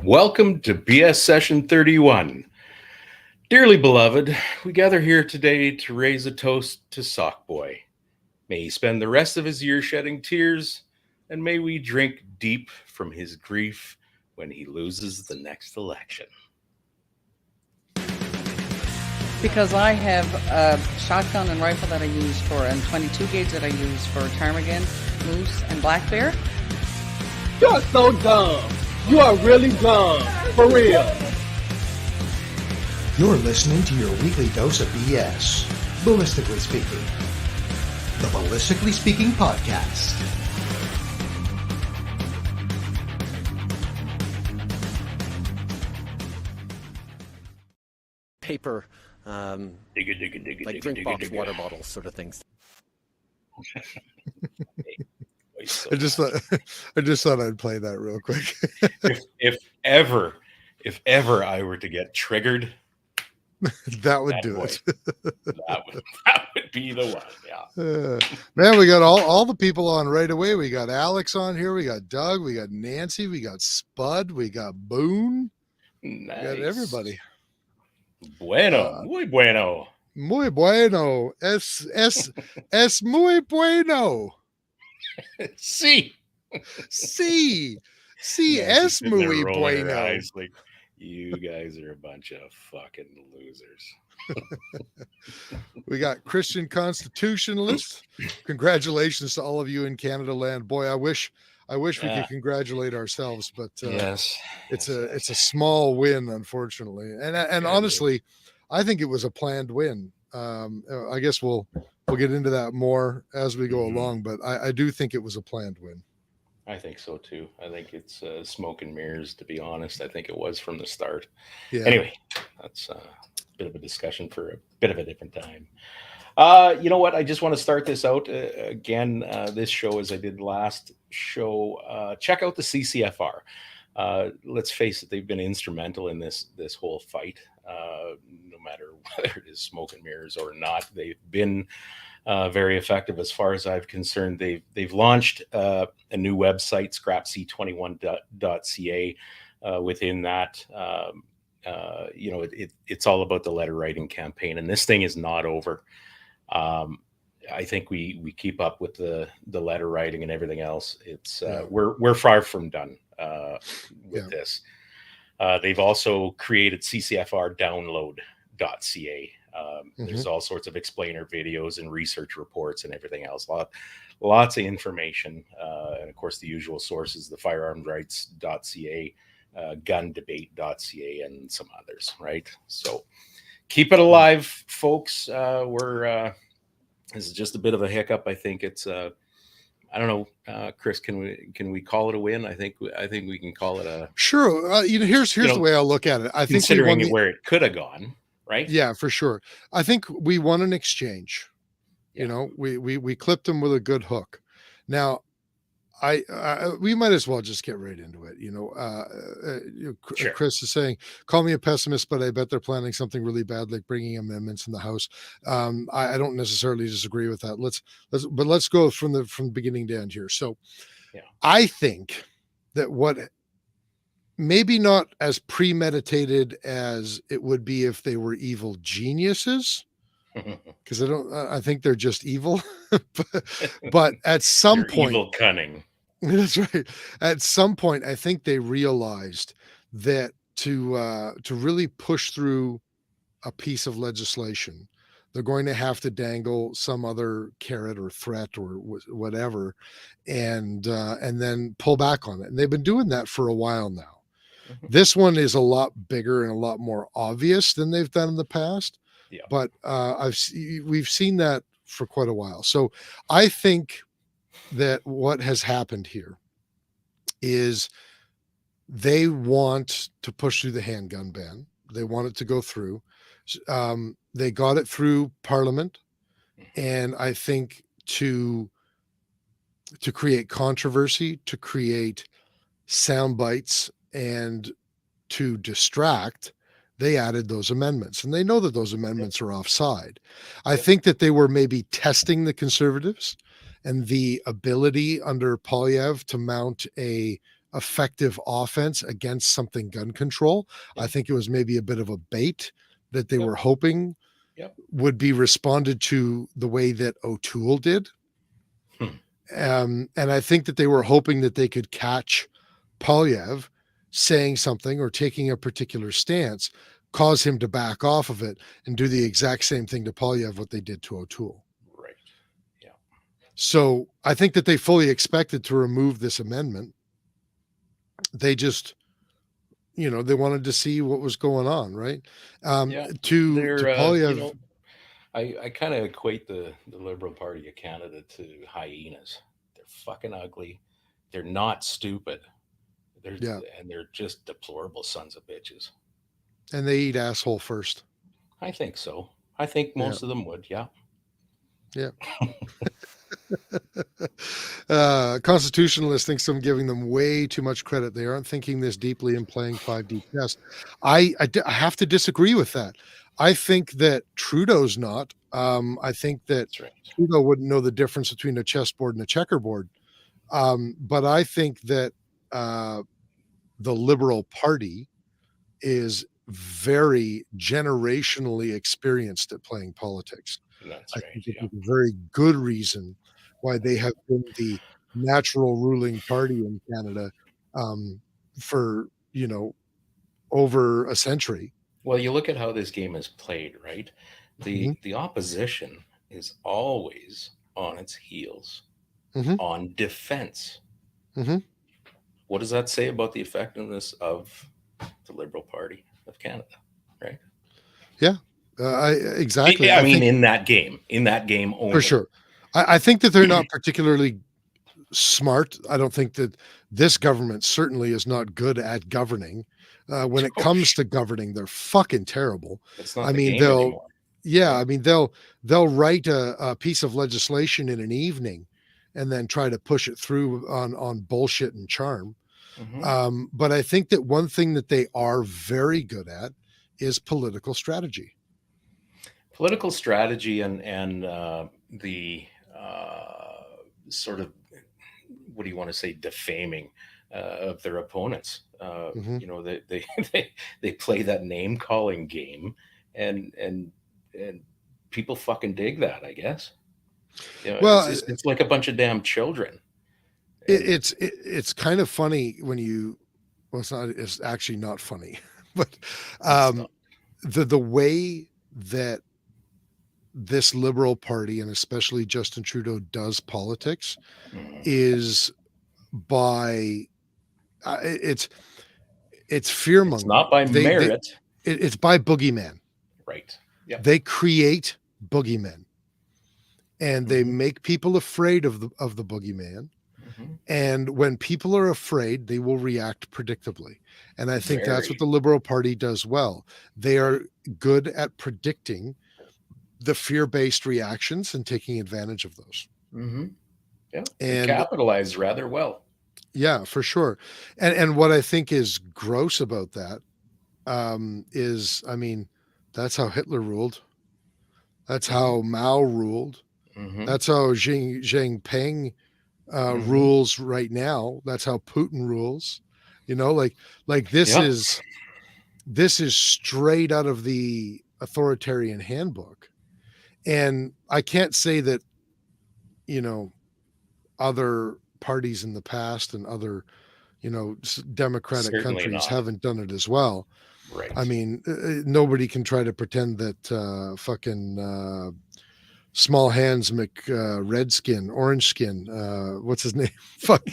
Welcome to BS Session 31. Dearly beloved, we gather here today to raise a toast to Sockboy. May he spend the rest of his year shedding tears, and may we drink deep from his grief when he loses the next election. Because I have a shotgun and rifle that I use for, and 22 gauge that I use for ptarmigan, moose, and black bear. You're so dumb. You are really dumb. For real. You're listening to your weekly dose of BS, Ballistically Speaking. The Ballistically Speaking Podcast. Paper, like drink box water bottles sort of things. I just thought I'd play that real quick. if ever I were to get triggered, that would do it. That would be the one. Yeah. Man, we got all the people on right away. We got Alex on here. We got Doug. We got Nancy. We got Spud. We got Boone. Nice. We got everybody. Bueno, muy bueno. Muy bueno. Es muy bueno. Sí. Es muy bueno. Like, you guys are a bunch of fucking losers. We got Christian Constitutionalists. Congratulations to all of you in Canada land. Boy, I wish we could congratulate ourselves, but yes, it's a small win, unfortunately. And honestly, I think it was a planned win. I guess we'll get into that more as we go along, but I do think it was a planned win. I think so too. I think it's smoke and mirrors, to be honest. I think it was from the start. Yeah. Anyway, that's a bit of a discussion for a bit of a different time. You know what? I just want to start this out again. This show, as I did last show, check out the CCFR. Let's face it, they've been instrumental in this whole fight. No matter whether it is smoke and mirrors or not, they've been very effective as far as I'm concerned. They've launched a new website, scrapc21.ca. Within that, it's all about the letter writing campaign, and this thing is not over. I think we keep up with the letter writing and everything else. It's we're far from done with this. They've also created ccfrdownload.ca. There's all sorts of explainer videos and research reports and everything else. Lots of information. And of course, the usual sources, the firearmsrights.ca, gundebate.ca, and some others, right? So keep it alive, folks. This is just a bit of a hiccup. I think it's I don't know, Chris. Can we call it a win? I think we can call it a sure. Here's the way I look at it. I think considering where it could have gone, right? Yeah, for sure. I think we won an exchange. Yeah. We clipped them with a good hook. Now, we might as well just get right into it. Sure. Chris is saying, call me a pessimist, but I bet they're planning something really bad, like bringing amendments in the House. I don't necessarily disagree with that. Let's go from beginning to end here. So I think that what maybe not as premeditated as it would be if they were evil geniuses, because I think they're just evil, but at some point, evil cunning. That's right. At some point, I think they realized that to really push through a piece of legislation, they're going to have to dangle some other carrot or threat or whatever, and then pull back on it. And they've been doing that for a while now. This one is a lot bigger and a lot more obvious than they've done in the past. Yeah. But we've seen that for quite a while. So I think that what has happened here is they want to push through the handgun ban. They want it to go through. They got it through Parliament, and I think to create controversy, to create sound bites, and to distract, they added those amendments, and they know that those amendments are offside. I think that they were maybe testing the Conservatives and the ability under Polyev to mount a effective offense against something gun control. I think it was maybe a bit of a bait that they were hoping would be responded to the way that O'Toole did. And I think that they were hoping that they could catch Polyev saying something or taking a particular stance, cause him to back off of it, and do the exact same thing to Polyev what they did to O'Toole. Right. Yeah. So I think that they fully expected to remove this amendment. They just, they wanted to see what was going on, right? To Polyev, I kind of equate the Liberal Party of Canada to hyenas. They're fucking ugly. They're not stupid. And they're just deplorable sons of bitches. And they eat asshole first. I think so. I think most of them would. Yeah. Yeah. Constitutionalist thinks I'm giving them way too much credit. They aren't thinking this deeply and playing 5D chess. I have to disagree with that. I think that Trudeau's not. I think that Trudeau wouldn't know the difference between a chessboard and a checkerboard. But I think that the Liberal Party is very generationally experienced at playing politics. That's I right. think it's a very good reason why they have been the natural ruling party in Canada for, over a century. Well, you look at how this game is played, right? The opposition is always on its heels, on defense. What does that say about the effectiveness of the Liberal Party of Canada, right? Yeah, exactly. I mean, in that game only. For sure. I think that they're not particularly smart. I don't think that this government certainly is not good at governing. When it comes to governing, they're fucking terrible. It's not anymore. They'll write a piece of legislation in an evening and then try to push it through on bullshit and charm. But I think that one thing that they are very good at is political strategy. Political strategy and the sort of, what do you want to say, defaming of their opponents. They play that name calling game, and people fucking dig that, I guess. It's like a bunch of damn children. It's kind of funny when it's actually not funny, but the way that this Liberal Party, and especially Justin Trudeau, does politics is by it's fear mongering. It's not by merit. It's by boogeyman. Right. Yeah. They create boogeymen, and they make people afraid of the boogeyman. And when people are afraid, they will react predictably. And I think that's what the Liberal Party does well. They are good at predicting the fear-based reactions and taking advantage of those. Yeah, and capitalize rather well. Yeah, for sure. And what I think is gross about that is, I mean, that's how Hitler ruled. That's how Mao ruled. That's how Xi Jinping rules right now. That's how Putin rules. This is straight out of the authoritarian handbook. And I can't say that, other parties in the past and other, democratic Certainly countries not. haven't done it as well. Right. I mean, nobody can try to pretend that fucking small hands Redskin, orange skin, what's his name? Fuck.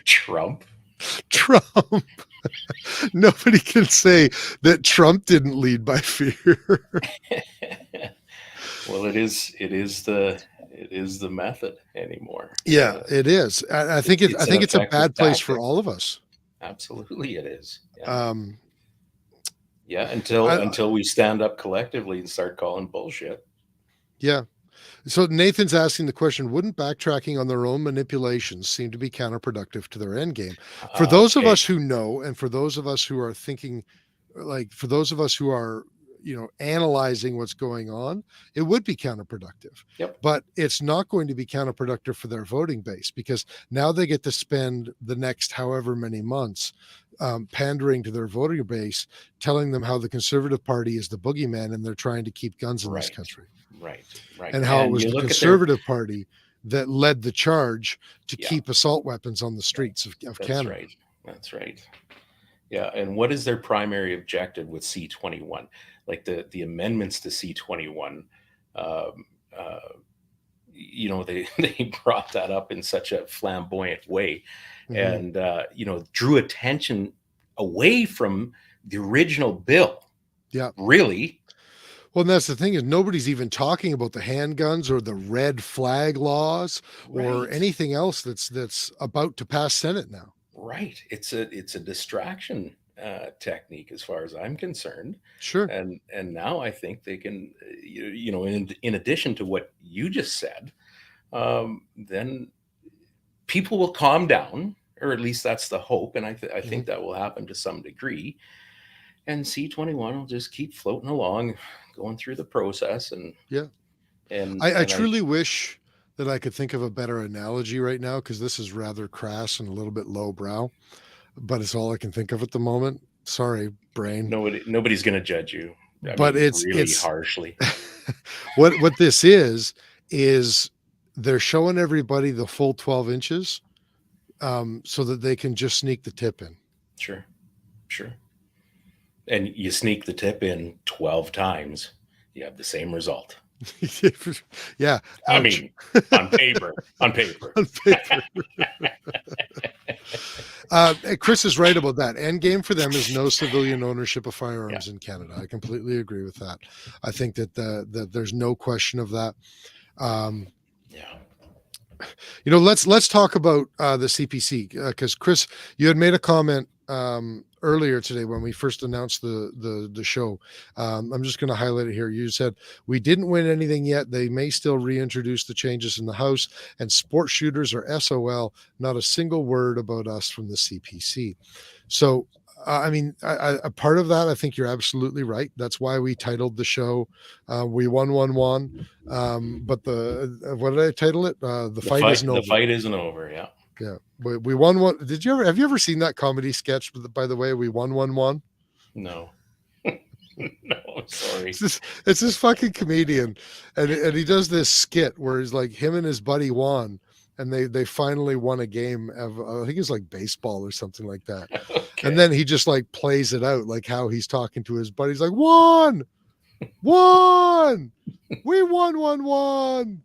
Trump. Nobody can say that Trump didn't lead by fear. Well, it is the method anymore. Yeah, it is. I think it's a bad place for all of us. Absolutely, it is. Yeah. Until we stand up collectively and start calling bullshit. Yeah. So Nathan's asking the question, wouldn't backtracking on their own manipulations seem to be counterproductive to their end game? For those of us who know, and for those of us who are thinking, for those of us who are, analyzing what's going on, it would be counterproductive. Yep. But it's not going to be counterproductive for their voting base, because now they get to spend the next however many months pandering to their voting base, telling them how the Conservative Party is the boogeyman and they're trying to keep guns in this country. Right. And how it was the Conservative Party that led the charge to keep assault weapons on the streets of Canada. That's right. Yeah. And what is their primary objective with C-21? Like the amendments to C-21, they brought that up in such a flamboyant way, and drew attention away from the original bill. Yeah, really. Well, and that's the thing, is nobody's even talking about the handguns or the red flag laws or anything else that's about to pass Senate now. Right. It's a distraction technique as far as I'm concerned. Sure. And now I think they can, in addition to what you just said, then people will calm down, or at least that's the hope. And I think that will happen to some degree. And C-21 will just keep floating along, going through the process. And I truly wish that I could think of a better analogy right now, because this is rather crass and a little bit lowbrow, but it's all I can think of at the moment. Sorry, brain. Nobody's going to judge you. It's harshly. What this is they're showing everybody the full 12 inches so that they can just sneak the tip in. Sure. And you sneak the tip in 12 times, you have the same result. Yeah. I mean, on paper. Kris is right about that. End game for them is no civilian ownership of firearms in Canada. I completely agree with that. I think that there's no question of that. Let's talk about the CPC, because Kris, you had made a comment earlier today when we first announced the show. I'm just going to highlight it here. You said, we didn't win anything yet. They may still reintroduce the changes in the House, and sport shooters are SOL. Not a single word about us from the CPC. So, a part of that, I think you're absolutely right. That's why we titled the show, We Won, Won, Won. But what did I title it? The fight isn't over. The fight isn't over, yeah. Yeah, we won one. Have you ever seen that comedy sketch? By the way, We Won, Won, Won. No, no, I'm sorry. It's this fucking comedian, and he does this skit where he's like, him and his buddy won, and they finally won a game of, I think it's like baseball or something like that. Okay. And then he just like plays it out like how he's talking to his buddy. He's like, won, we won.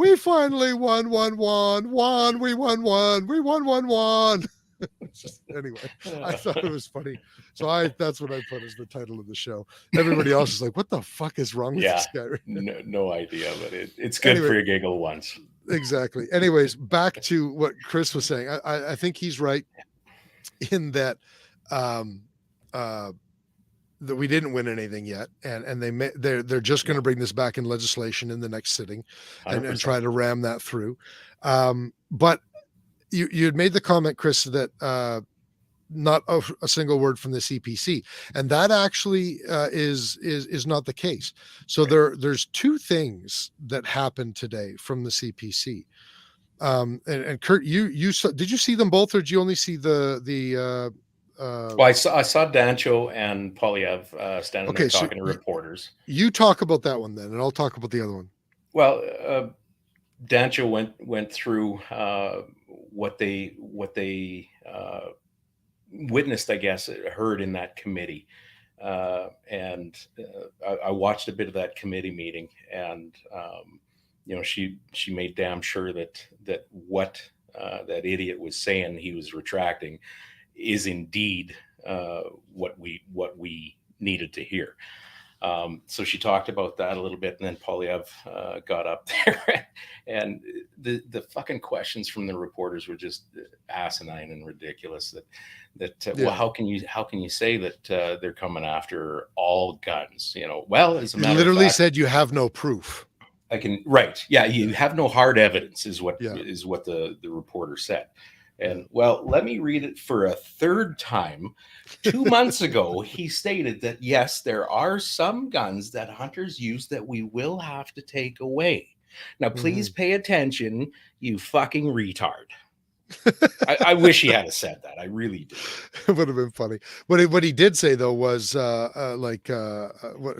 We finally won. We won. Anyway, I thought it was funny. So that's what I put as the title of the show. Everybody else is like, what the fuck is wrong with this guy? No idea, but it's good for a giggle once. Exactly. Anyways, back to what Kris was saying. I think he's right in that that we didn't win anything yet, and they're just going to bring this back in legislation in the next sitting and try to ram that through. But you had made the comment, Kris, that not a single word from the CPC, and that actually is not the case. So there's two things that happened today from the CPC. And Kurt, you saw, did you see them both, or did you only see the well, I saw Dancho and Polyev standing there talking to reporters. You talk about that one then, and I'll talk about the other one. Well, Dancho went through what they witnessed, I guess, heard in that committee, and I watched a bit of that committee meeting, and she made damn sure that what that idiot was saying, he was retracting, is indeed what we needed to hear. So she talked about that a little bit, and then Polyev got up there, and the fucking questions from the reporters were just asinine and ridiculous. Well, how can you say that they're coming after all guns? Well, as a matter literally of fact, said you have no proof. You have no hard evidence, is what the reporter said. And well, let me read it for a third time. 2 months ago, he stated that yes, there are some guns that hunters use that we will have to take away. Now, please pay attention, you fucking retard. I wish he had said that. I really do. It would have been funny. What he did say though was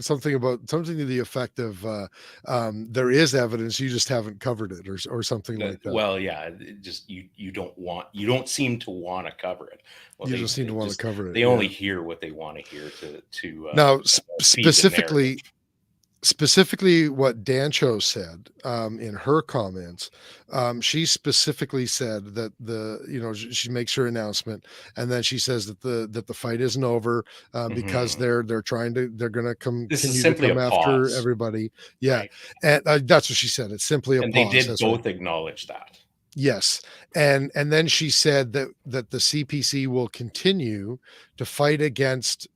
something to the effect of there is evidence, you just haven't covered it, or something like that. Well, yeah, just you don't seem to want to cover it. Well, you just seem to want to cover it. They only hear what they want to hear to now specifically what Dancho said in her comments. She specifically said that she makes her announcement, and then she says that the fight isn't over because they're going to continue to come after everybody. Yeah, right. And that's what she said. It's simply a pause. They did both acknowledge that. Yes, and then she said that the CPC will continue to fight against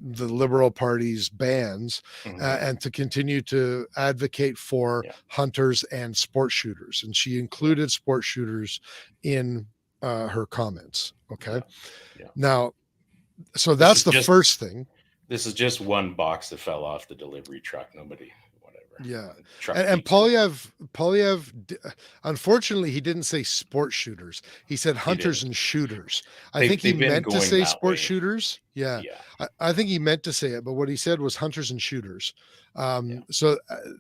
the Liberal Party's bans and to continue to advocate for hunters and sport shooters. And she included sport shooters in her comments. Okay. Yeah. Now, so that's the first thing. This is just one box that fell off the delivery truck. Nobody, whatever. Yeah. And Polyev, unfortunately, he didn't say sport shooters. He said hunters and shooters. I think he meant to say sport shooters. Yeah. I think he meant to say it, but what he said was hunters and shooters. So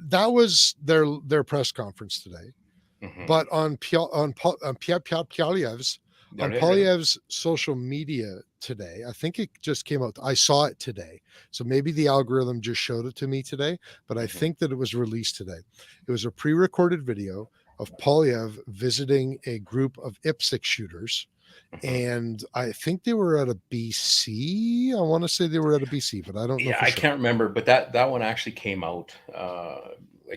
that was their press conference today. But on Polyev's social media today, I think it just came out. I saw it today. So maybe the algorithm just showed it to me today, but I think that it was released today. It was a pre-recorded video of Polyev visiting a group of IPSC shooters. And I think they were at a BC. I want to say they were at a BC, but I don't know. Yeah, I can't remember, but that one actually came out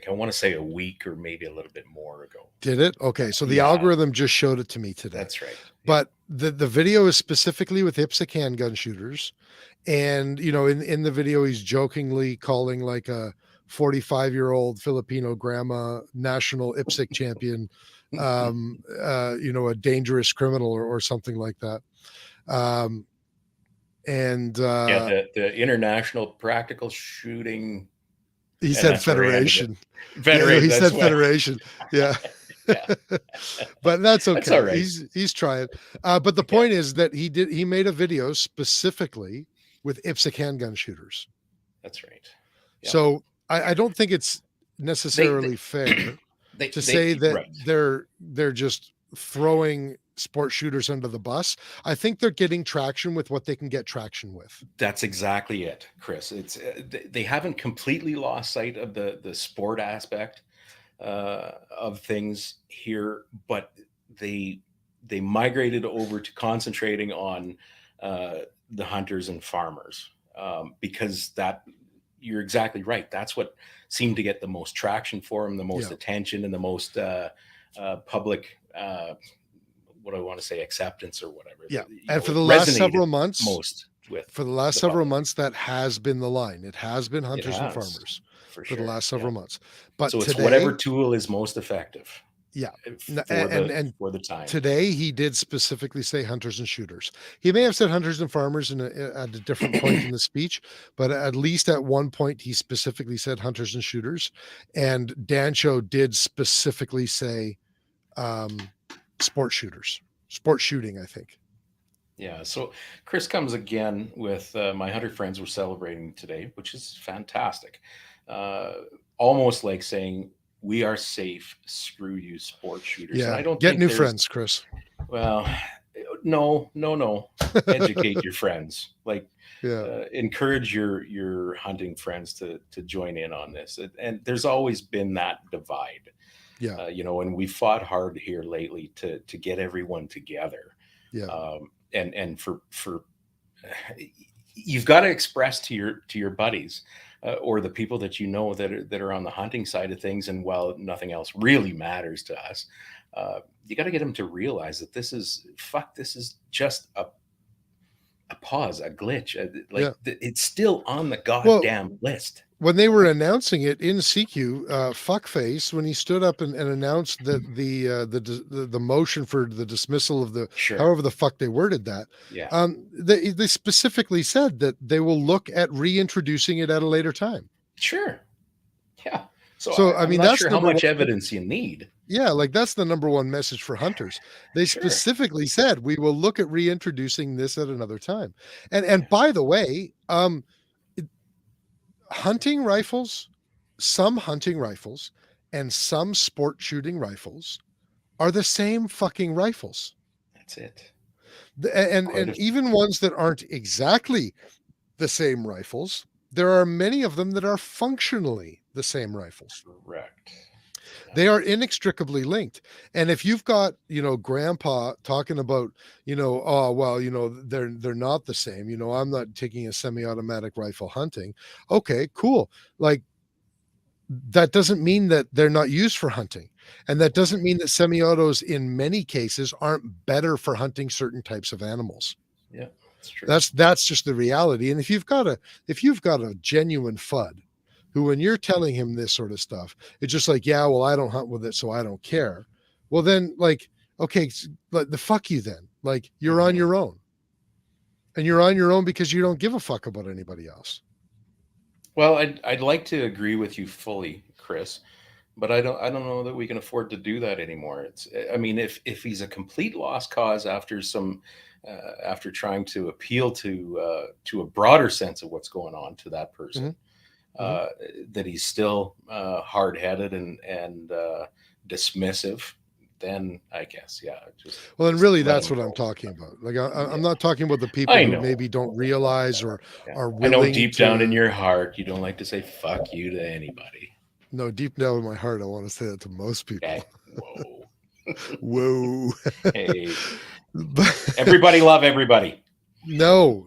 I want to say a week or maybe a little bit more ago. Did it? Okay. So the algorithm just showed it to me today. That's right. But the video is specifically with IPSC handgun shooters. And, in the video, he's jokingly calling like a 45-year-old Filipino grandma national IPSC champion, a dangerous criminal or something like that. The International Practical Shooting. He said Federation. He said Federation. Yeah. But that's okay. That's all right. He's trying. But the point is that he made a video specifically with IPSC handgun shooters. That's right. Yeah. So I don't think it's necessarily fair to say that they're just throwing sport shooters under the bus. I think they're getting traction with what they can get traction with. That's exactly it, Chris. It's they haven't completely lost sight of the sport aspect of things here, but they migrated over to concentrating on the hunters and farmers because that you're exactly right. That's what seemed to get the most traction for them, the most attention, and the most public what do I want to say, acceptance or whatever. Yeah. And for the last several months, months, that has been the line. It has been hunters and farmers for the last several months. But so it's whatever tool is most effective. Yeah. For the time. Today he did specifically say hunters and shooters. He may have said hunters and farmers at a different point in the speech, but at least at one point he specifically said hunters and shooters. And Dancho did specifically say sport shooting, I think. Yeah. So Chris comes again with my hunter friends were celebrating today, which is fantastic. Almost like saying, we are safe. Screw you, sport shooters. Yeah. And I don't get new friends, Chris. Well, no. Educate your friends. Encourage your hunting friends to join in on this. And there's always been that divide. Yeah. And we fought hard here lately to get everyone together. Yeah. And for you've got to express to your buddies or the people that that are on the hunting side of things. And while nothing else really matters to us, you got to get them to realize that this is just a pause, a glitch. It's still on the goddamn list. when they were announcing it in CQ, fuckface, when he stood up and announced that the motion for the dismissal of the however the fuck they worded that, they specifically said that they will look at reintroducing it at a later time. Sure. Yeah. So I mean, I'm not sure how much evidence you need. Yeah, like that's the number one message for hunters. They specifically said we will look at reintroducing this at another time. And by the way, hunting rifles, some hunting rifles and some sport shooting rifles are the same fucking rifles. That's it. And even ones that aren't exactly the same rifles, there are many of them that are functionally the same rifles. Correct. They are inextricably linked. And if you've got, grandpa talking about, oh, well, they're not the same, I'm not taking a semi-automatic rifle hunting. Okay, cool. Like that doesn't mean that they're not used for hunting. And that doesn't mean that semi-autos in many cases aren't better for hunting certain types of animals. Yeah, that's true. That's just the reality. And if you've got a genuine FUD who, when you're telling him this sort of stuff, it's just like, yeah, well, I don't hunt with it, so I don't care. Well, then, like, okay, the fuck you then. Like, you're on your own. And you're on your own because you don't give a fuck about anybody else. Well, I'd like to agree with you fully, Chris, but I don't know that we can afford to do that anymore. I mean, if he's a complete lost cause after after trying to appeal to a broader sense of what's going on to that person, that he's still hard-headed and dismissive, then I guess, yeah. And really, that's what I'm talking about. Like, I'm not talking about the people who maybe don't realize or are willing. I know deep down in your heart, you don't like to say "fuck you" to anybody. No, deep down in my heart, I want to say that to most people. Okay. Whoa. Hey, everybody love everybody. No.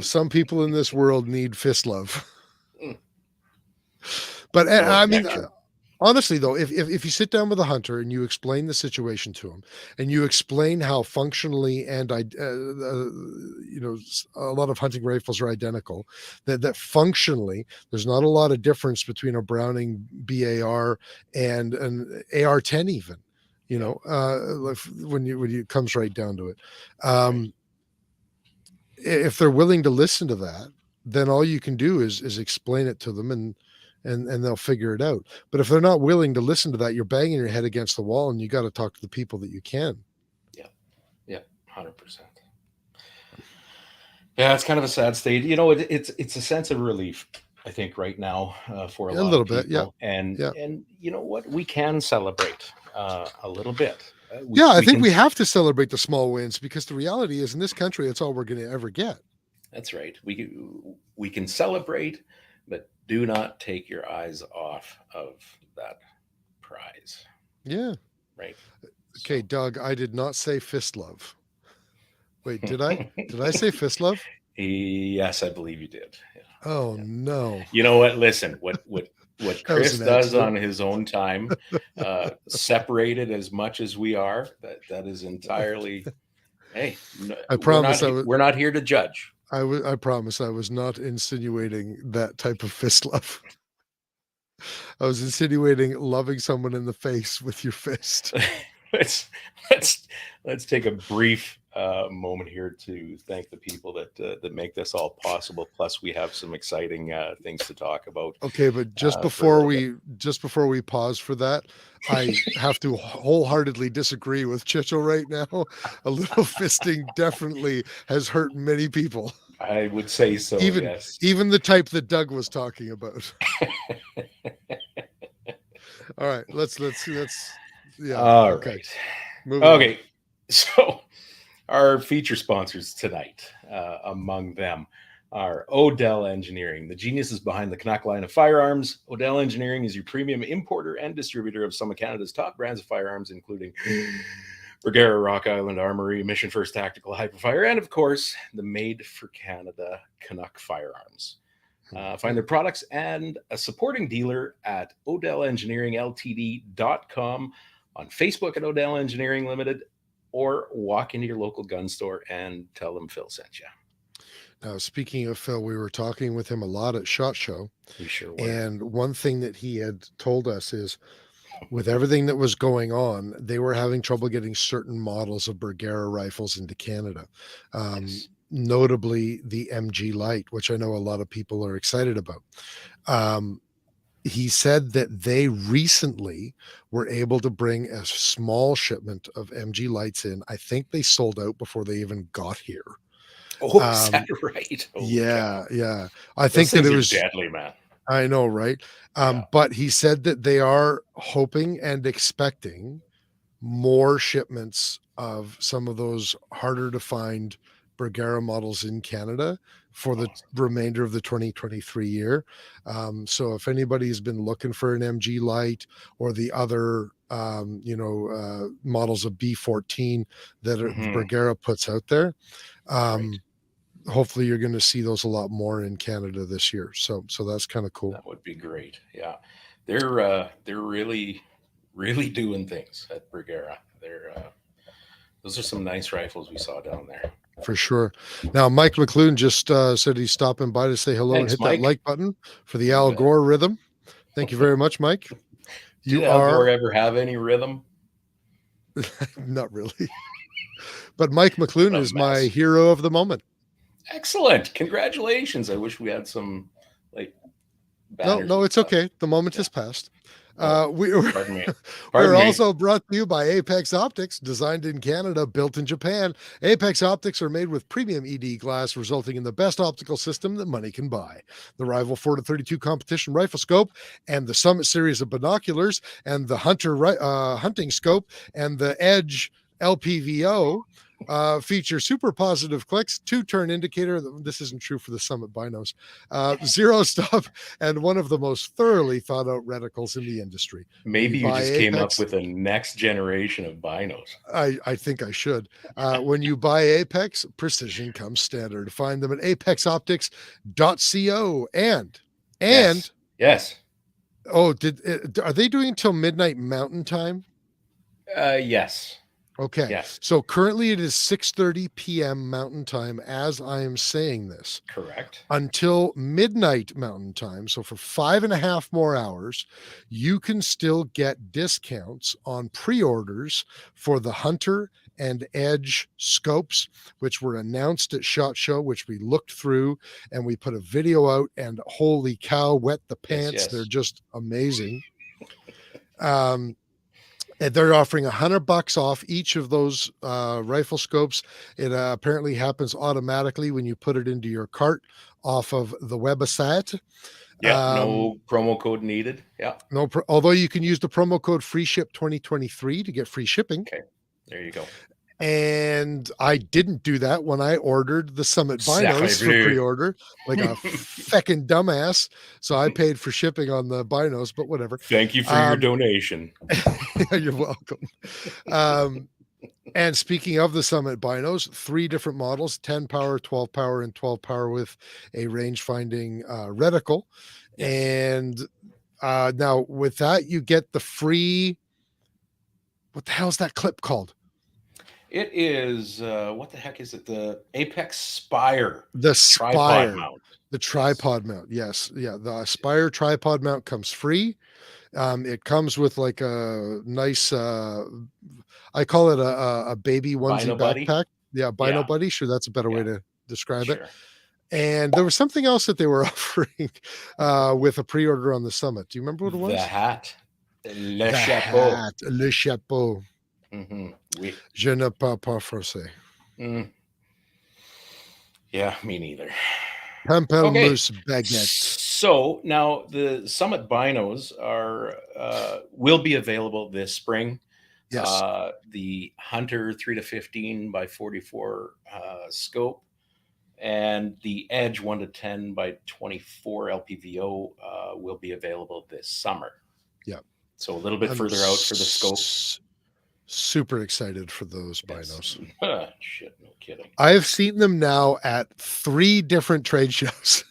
Some people in this world need fist love. But I mean, honestly, though, if you sit down with a hunter and you explain the situation to him, and you explain how functionally and a lot of hunting rifles are identical, that functionally there's not a lot of difference between a Browning BAR and an AR-10 even. When it comes right down to it, if they're willing to listen to that, then all you can do is explain it to them and they'll figure it out. But if they're not willing to listen to that, you're banging your head against the wall, and you got to talk to the people that you can. Yeah, 100%. Yeah, it's kind of a sad state. It's a sense of relief, I think, right now for a lot little of people. bit, yeah. And you know what? We can celebrate a little bit. I think we have to celebrate the small wins, because the reality is, in this country, it's all we're going to ever get. That's right. We can celebrate, but do not take your eyes off of that prize. Yeah. Right. Okay, Doug, I did not say fist love. Wait, did I? Did I say fist love? Yes, I believe you did. Yeah. Oh, no. You know what? Listen, what Chris does on his own time, separated as much as we are, that is entirely, hey, I promise we're not here to judge. I promise I was not insinuating that type of fist love. I was insinuating loving someone in the face with your fist. Let's take a brief moment here to thank the people that make this all possible. Plus, we have some exciting things to talk about. Okay, but just before we pause for that, I have to wholeheartedly disagree with Chicho right now. A little fisting definitely has hurt many people. I would say so. Yes. Even the type that Doug was talking about. All right, let's yeah. All okay. right. Okay. On. So our feature sponsors tonight, among them are Odell Engineering. The geniuses behind the Canuck line of firearms. Odell Engineering is your premium importer and distributor of some of Canada's top brands of firearms, including Bergara, Rock Island Armory, Mission First Tactical Hyperfire, and of course, the Made for Canada Canuck firearms. Find their products and a supporting dealer at OdellEngineeringLTD.com, on Facebook at Odell Engineering Limited, or walk into your local gun store and tell them Phil sent you. Now, speaking of Phil, we were talking with him a lot at SHOT Show. You sure were. And one thing that he had told us is with everything that was going on, they were having trouble getting certain models of Bergara rifles into Canada. Yes. Notably the MG Light, which I know a lot of people are excited about. He said that they recently were able to bring a small shipment of MG Lights in. I think they sold out before they even got here. Oh, is that right? Holy Yeah, cow. yeah. I Those think that things it are was deadly, man. I know, right? Yeah. But he said that they are hoping and expecting more shipments of some of those harder to find Bergara models in Canada for the remainder of the 2023 year. So if anybody's been looking for an MG Light or the other, models of B14 that Bergara puts out there, Right. hopefully you're going to see those a lot more in Canada this year. So that's kind of cool. That would be great. Yeah. They're really, really doing things at Bergara. Those are some nice rifles we saw down there. For sure. Now, Mike McLuhan just said he's stopping by to say hello. Thanks, and hit Mike. that like button for the Al Gore rhythm. Thank you very much, Mike. Did Al Gore ever have any rhythm? Not really. But Mike McLuhan is my hero of the moment. Excellent. Congratulations. I wish we had some No, it's okay. The moment has passed. Pardon me. We're also brought to you by Apex Optics, designed in Canada, built in Japan. Apex Optics are made with premium ED glass, resulting in the best optical system that money can buy. The Rival 4-32 competition rifle scope and the Summit series of binoculars and the Hunter hunting scope and the Edge LPVO feature super positive clicks, 2-turn indicator. This isn't true for the Summit binos. Zero stop, and one of the most thoroughly thought out reticles in the industry. Maybe you just came up with a next generation of binos. I think I should. When you buy Apex, precision comes standard. Find them at apexoptics.co and yes. Oh, are they doing until midnight Mountain Time? Yes. Okay. Yes. So currently it is 6:30 p.m. Mountain Time as I am saying this. Correct. Until midnight Mountain Time. So for 5.5 more hours, you can still get discounts on pre-orders for the Hunter and Edge scopes, which were announced at SHOT Show, which we looked through and we put a video out, and holy cow, wet the pants. Yes. They're just amazing. And they're offering $100 off each of those rifle scopes. It apparently happens automatically when you put it into your cart off of the website. Yeah, no promo code needed. Yeah. Although you can use the promo code FREESHIP2023 to get free shipping. Okay, there you go. And I didn't do that when I ordered the Summit binos for pre-order, like a feckin' dumbass. So I paid for shipping on the binos, but whatever. Thank you for your donation. You're welcome. And speaking of the Summit binos, 3 different models: 10 power, 12 power, and 12 power with a range finding reticle. Yes. And now with that, you get the free. What the hell is that clip called? It is what the heck is it? The Apex Spire. The Spire mount. The tripod mount. Yes. Yeah. The Spire tripod mount comes free. It comes with like a nice I call it a baby onesie Bino backpack. Buddy? Yeah, Bino Yeah. Buddy. Sure, that's a better way to describe it. Sure. And there was something else that they were offering with a pre-order on the Summit. Do you remember what it was? The hat. Le The chapeau. hat, le chapeau. Mm-hmm. Oui. Je ne parle pas français. Yeah, me neither. Pamplemousse baguette. So now the Summit binos will be available this spring. Yes. The Hunter 3-15 by 44 scope and the Edge 1-10 by 24 LPVO will be available this summer. Yeah. So a little bit further out for the scope. Super excited for those binos. Shit, no kidding. I've seen them now at 3 different trade shows.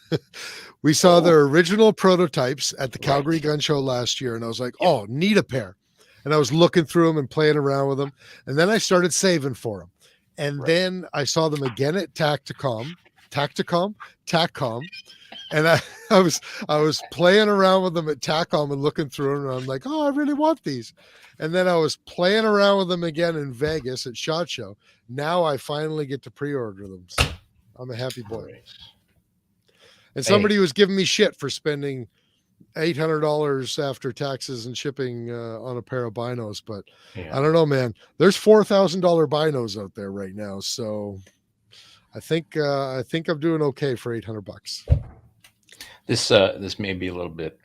We saw their original prototypes at the Calgary Gun Show last year, and I was like, oh, need a pair. And I was looking through them and playing around with them. And then I started saving for them. And then I saw them again at Tacticom Tacticom, TACCOM, and I was playing around with them at TACCOM and looking through them, and I'm like, oh, I really want these. And then I was playing around with them again in Vegas at SHOT Show. Now I finally get to pre-order them. So I'm a happy boy. Right. And somebody was giving me shit for spending $800 after taxes and shipping on a pair of binos, but I don't know, man. There's $4,000 binos out there right now, so I think I'm doing okay for $800. This may be a little bit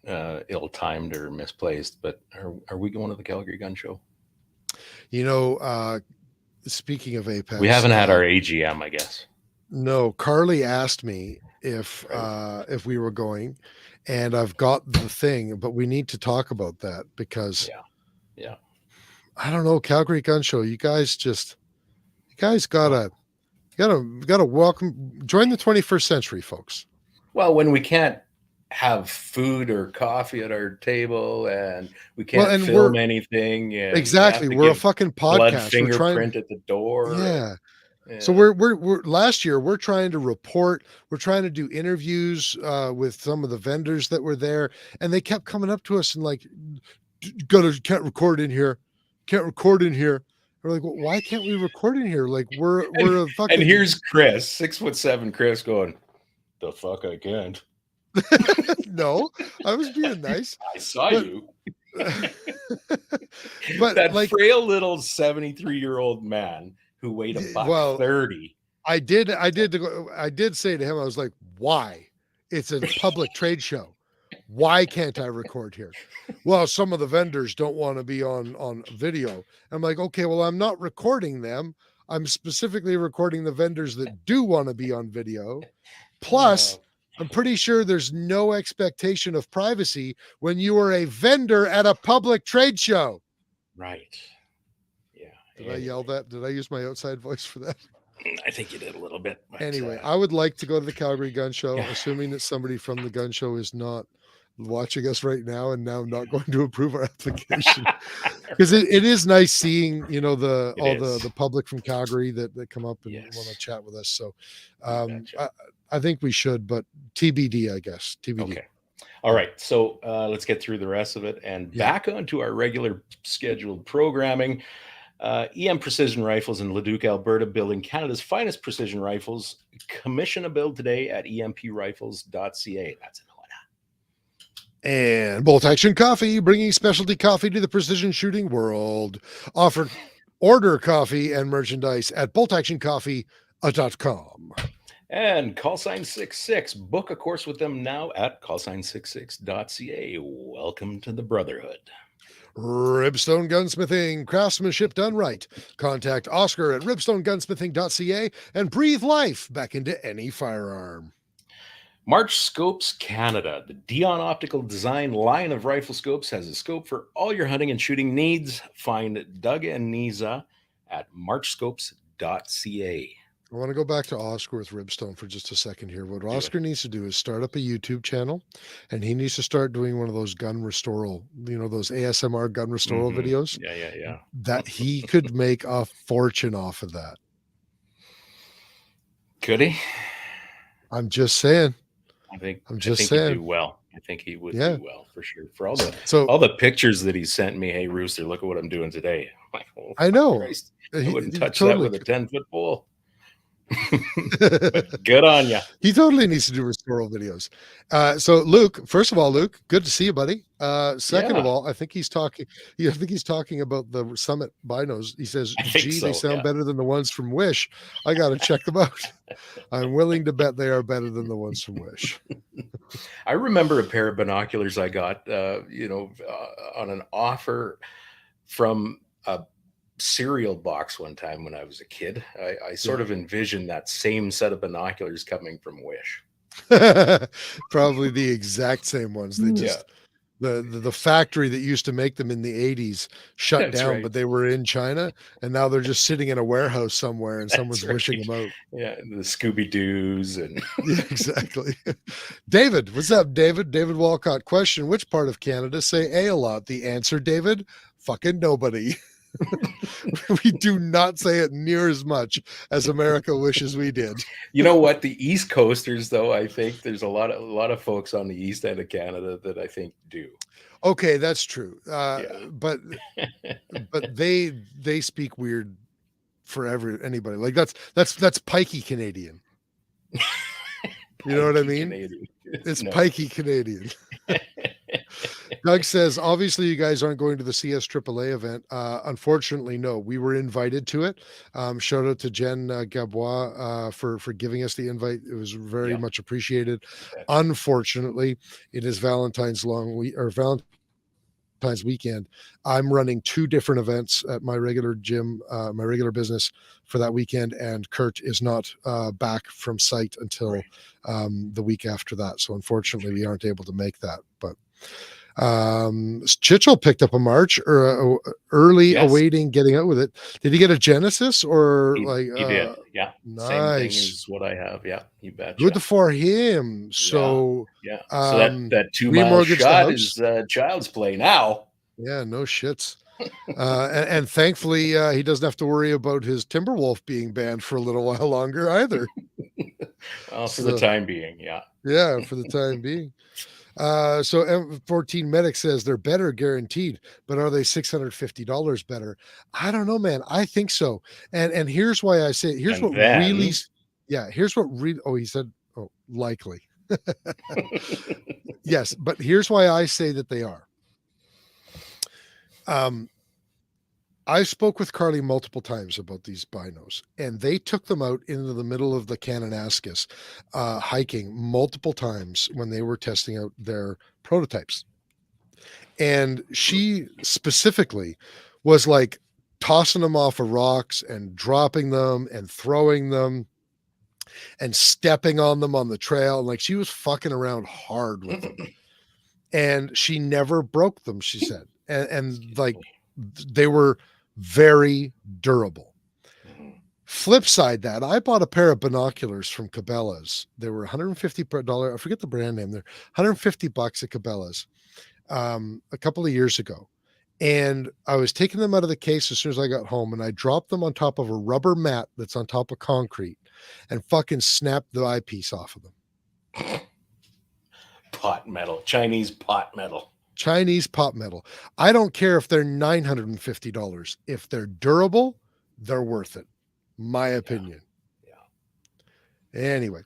ill-timed or misplaced, but are we going to the Calgary Gun Show? You know, speaking of Apex, we haven't had our AGM, I guess. No, Carly asked me if we were going, and I've got the thing, but we need to talk about that because yeah, I don't know, Calgary Gun Show. You guys gotta welcome, join the 21st century, folks. Well, when we can't have food or coffee at our table and we can't film anything, and exactly, we're a fucking podcast. Fingerprint at the door. Yeah. So we're last year we're trying to report, we're trying to do interviews with some of the vendors that were there, and they kept coming up to us and like, can't record in here. We're like, well, why can't we record in here? Like we're a fucking. And here's Chris, 6'7" Chris, going, the fuck I can't. No, I was being nice. I saw you. But that like, frail little 73-year-old man who weighed $130. I did say to him, I was like, why? It's a public trade show. Why can't I record here? Well, some of the vendors don't want to be on video. I'm like, okay, well, I'm not recording them. I'm specifically recording the vendors that do want to be on video. Plus, I'm pretty sure there's no expectation of privacy when you are a vendor at a public trade show. Right. Yeah. Did I yell that? Did I use my outside voice for that? I think you did a little bit. But, anyway, I would like to go to the Calgary Gun Show, assuming that somebody from the gun show is not watching us right now and now not going to approve our application. Because it is nice seeing, you know, all the public from Calgary that come up and want to chat with us. So I think we should, but TBD, I guess. TBD. Okay. All right. So let's get through the rest of it and back onto our regular scheduled programming. EM Precision Rifles in Leduc, Alberta, building Canada's finest precision rifles. Commission a build today at emprifles.ca. That's an And Bolt Action Coffee, bringing specialty coffee to the precision shooting world. Order coffee and merchandise at boltactioncoffee.com. And callsign 66. Book a course with them now at callsign66.ca. Welcome to the Brotherhood. Ribstone Gunsmithing, craftsmanship done right. Contact Oscar at ribstonegunsmithing.ca and breathe life back into any firearm. March Scopes Canada. The Dion Optical Design line of rifle scopes has a scope for all your hunting and shooting needs. Find Doug and Niza at marchscopes.ca. I want to go back to Oscar with Ribstone for just a second here. What Oscar needs to do is start up a YouTube channel, and he needs to start doing one of those gun restoral, you know, those ASMR gun restoral videos. Yeah. That he could make a fortune off of that. Could he? I'm just saying. I think he'd do well. I think he would do well for sure. For all the pictures that he sent me, hey Rooster, look at what I'm doing today. I'm like, oh, I know. Christ. I wouldn't touch that with a 10-foot pole. Good on you. He totally needs to do restoral videos. So Luke, first of all, Luke, good to see you, buddy. Second of all, I think he's talking about the Summit binos. He says, gee, they sound better than the ones from Wish. I got to check them out. I'm willing to bet they are better than the ones from Wish. I remember a pair of binoculars I got, on an offer from a cereal box one time when I was a kid. I sort of envisioned that same set of binoculars coming from Wish. Probably the exact same ones. They just the factory that used to make them in the 80s shut down, but they were in China, and now they're just sitting in a warehouse somewhere and someone's wishing them out. Yeah, the Scooby-Doos and exactly. David, what's up, David? David Walcott, question, which part of Canada say a lot? The answer, David, fucking nobody. We do not say it near as much as America wishes we did. You know what? The East Coasters, though, I think there's a lot of folks on the east end of Canada that I think do. Okay, that's true. Yeah. But they speak weird for anybody. Like that's pikey Canadian. You know what I mean? Canadian. It's pikey Canadian. Doug says, obviously you guys aren't going to the CS AAA event. Unfortunately, no. We were invited to it. Shout out to Jen Gabois for giving us the invite. It was very much appreciated. Unfortunately, it is Valentine's weekend. I'm running 2 different events at my regular gym, my regular business for that weekend, and Kurt is not back from site until the week after that. So unfortunately, we aren't able to make that. But Chichel picked up a March or early awaiting getting out with it. Did he get a Genesis or he did? Yeah, nice. Same thing as what I have. Yeah, you bet. Good for him. So so that 2 mile shot is child's play now. Yeah, no shits. And thankfully, he doesn't have to worry about his Timberwolf being banned for a little while longer either. Well, for the time being, yeah. Yeah, for the time being. So M14 Medic says they're better guaranteed, but are they $650 better? I don't know, man. I think so. And here's why I say, here's what really he said, likely. Yes, but here's why I say that they are. I spoke with Carly multiple times about these binos, and they took them out into the middle of the Kananaskis, hiking multiple times when they were testing out their prototypes. And she specifically was like tossing them off of rocks and dropping them and throwing them and stepping on them on the trail. And like she was fucking around hard with them. And she never broke them, she said. And like they were very durable. Flip side that, I bought a pair of binoculars from Cabela's. They were $150. I forget the brand name. They're $150 at Cabela's a couple of years ago. And I was taking them out of the case as soon as I got home, and I dropped them on top of a rubber mat that's on top of concrete and fucking snapped the eyepiece off of them. Pot metal, Chinese pot metal. I don't care if they're $950. If they're durable, they're worth it. My opinion. Yeah. Anyway,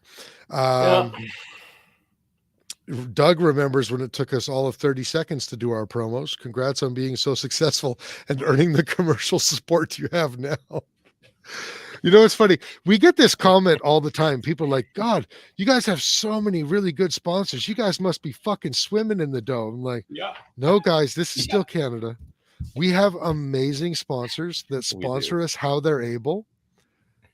Doug remembers when it took us all of 30 seconds to do our promos. Congrats on being so successful and earning the commercial support you have now. You know, it's funny. We get this comment all the time. People are like, God, you guys have so many really good sponsors. You guys must be fucking swimming in the dough. I'm like, no, guys, this is still Canada. We have amazing sponsors that sponsor us how they're able,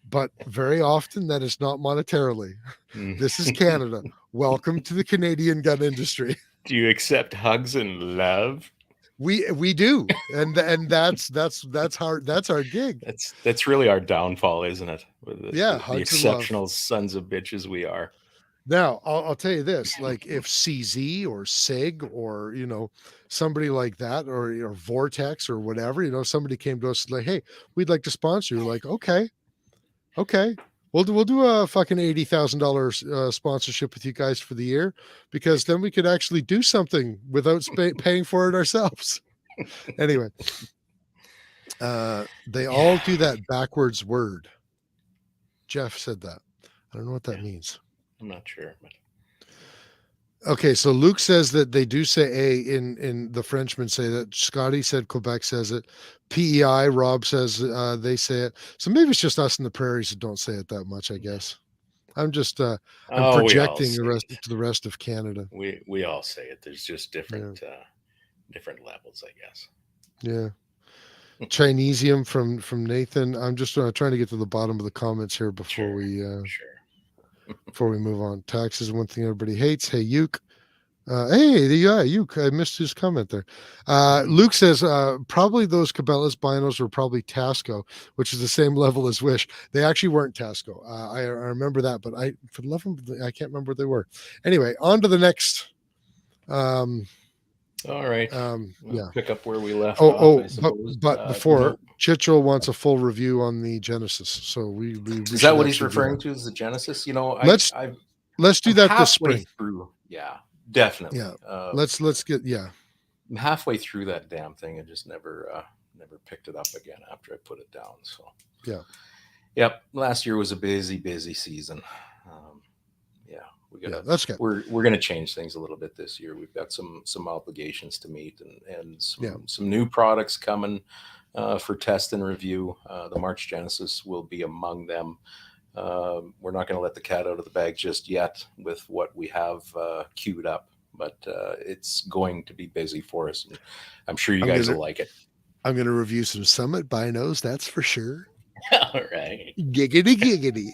but very often that is not monetarily. This is Canada. Welcome to the Canadian gun industry. Do you accept hugs and love? We do, and that's our gig. That's really our downfall, isn't it? The exceptional sons of bitches we are. Now I'll tell you this: like if CZ or SIG or somebody like that or Vortex or whatever, somebody came to us like, hey, we'd like to sponsor you. Like, okay, we'll do a fucking $80,000 sponsorship with you guys for the year, because then we could actually do something without paying for it ourselves. Anyway, they all do that backwards word. Jeff said that. I don't know what that means. I'm not sure. But... Okay, so Luke says that they do say A in the Frenchmen say that. Scotty said Quebec says it. PEI, Rob says they say it. So maybe it's just us in the prairies that don't say it that much, I guess. I'm just I'm projecting the rest of Canada. We all say it. There's just different levels, I guess. Yeah. Chinesium from Nathan. I'm just trying to get to the bottom of the comments here before before we move on. Taxes is one thing everybody hates. Hey, Uke. Uke. I missed his comment there. Luke says, probably those Cabela's binos were probably Tasco, which is the same level as Wish. They actually weren't Tasco. I remember that, but for the love of them, I can't remember what they were. Anyway, on to the next All right. We'll Yeah. pick up where we left off, I But suppose. before Chitchell wants a full review on the Genesis, so we Is should that what he's actually do referring that. to as the Genesis? Let's do I'm that this halfway spring. through. Yeah, definitely. Yeah. Let's get I'm halfway through that damn thing. I just never picked it up again after I put it down. So yeah. Yep. Last year was a busy season. That's good. We're gonna change things a little bit this year. We've got some obligations to meet and some new products coming for test and review. The March Genesis will be among them. We're not going to let the cat out of the bag just yet with what we have queued up, but it's going to be busy for us. And I'm sure you guys will like it. I'm going to review some Summit binos, that's for sure. All right. Giggity.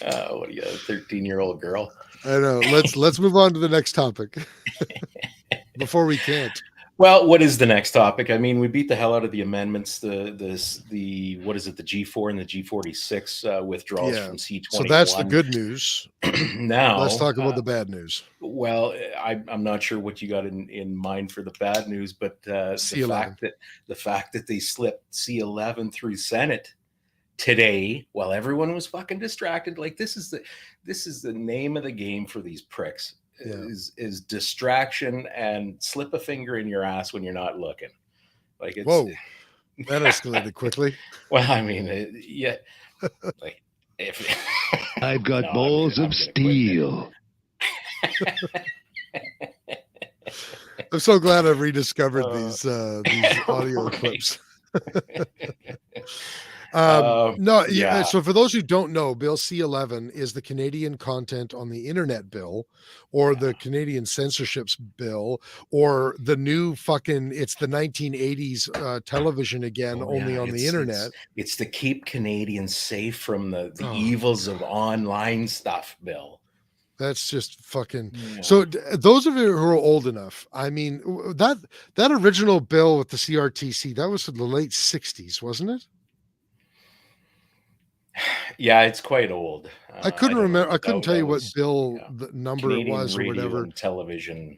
What are you, a 13-year-old girl? I know. Let's move on to the next topic before we can't. Well, what is the next topic? I mean, we beat the hell out of the amendments, the what is it, the G4 and the G46 withdrawals from C21. So that's the good news. Now let's talk about the bad news. Well, I'm not sure what you got in mind for the bad news, but the fact that they slipped C11 through Senate today while everyone was fucking distracted. Like this is the name of the game for these pricks. Is distraction and slip a finger in your ass when you're not looking. Like it's whoa, that escalated quickly. Well, I mean, like if I've got balls of steel. I'm so glad I've rediscovered these audio clips. So for those who don't know, Bill C11 is the Canadian content on the internet bill, or the Canadian censorships bill, or the new it's the 1980s television again, only on the internet. It's the keep Canadians safe from the evils of online stuff bill. That's just fucking. Yeah. So those of you who are old enough, I mean, that original bill with the CRTC, that was from the late 60s, wasn't it? Yeah, it's quite old. I couldn't remember. I couldn't tell you what bill the number Canadian it was or whatever. And television,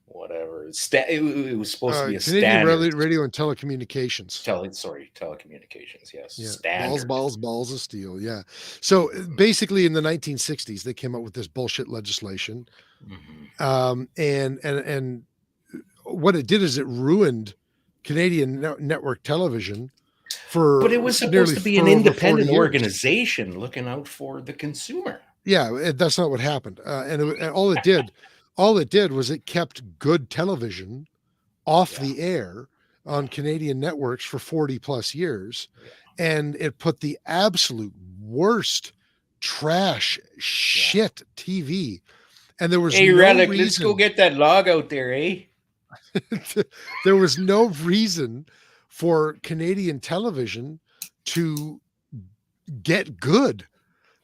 whatever. It was supposed to be a Canadian standard. radio and telecommunications. Telecommunications. Yes. Yeah. Standard. Balls of steel. Yeah. So basically, in the 1960s, they came up with this bullshit legislation, and what it did is it ruined Canadian network television. But it was supposed to be an independent organization looking out for the consumer. Yeah, that's not what happened. And all it did was it kept good television off the air on Canadian networks for 40 plus years. And it put the absolute worst trash shit TV. And there was no Relic, reason. Let's go get that log out there, eh? There was no reason for Canadian television to get good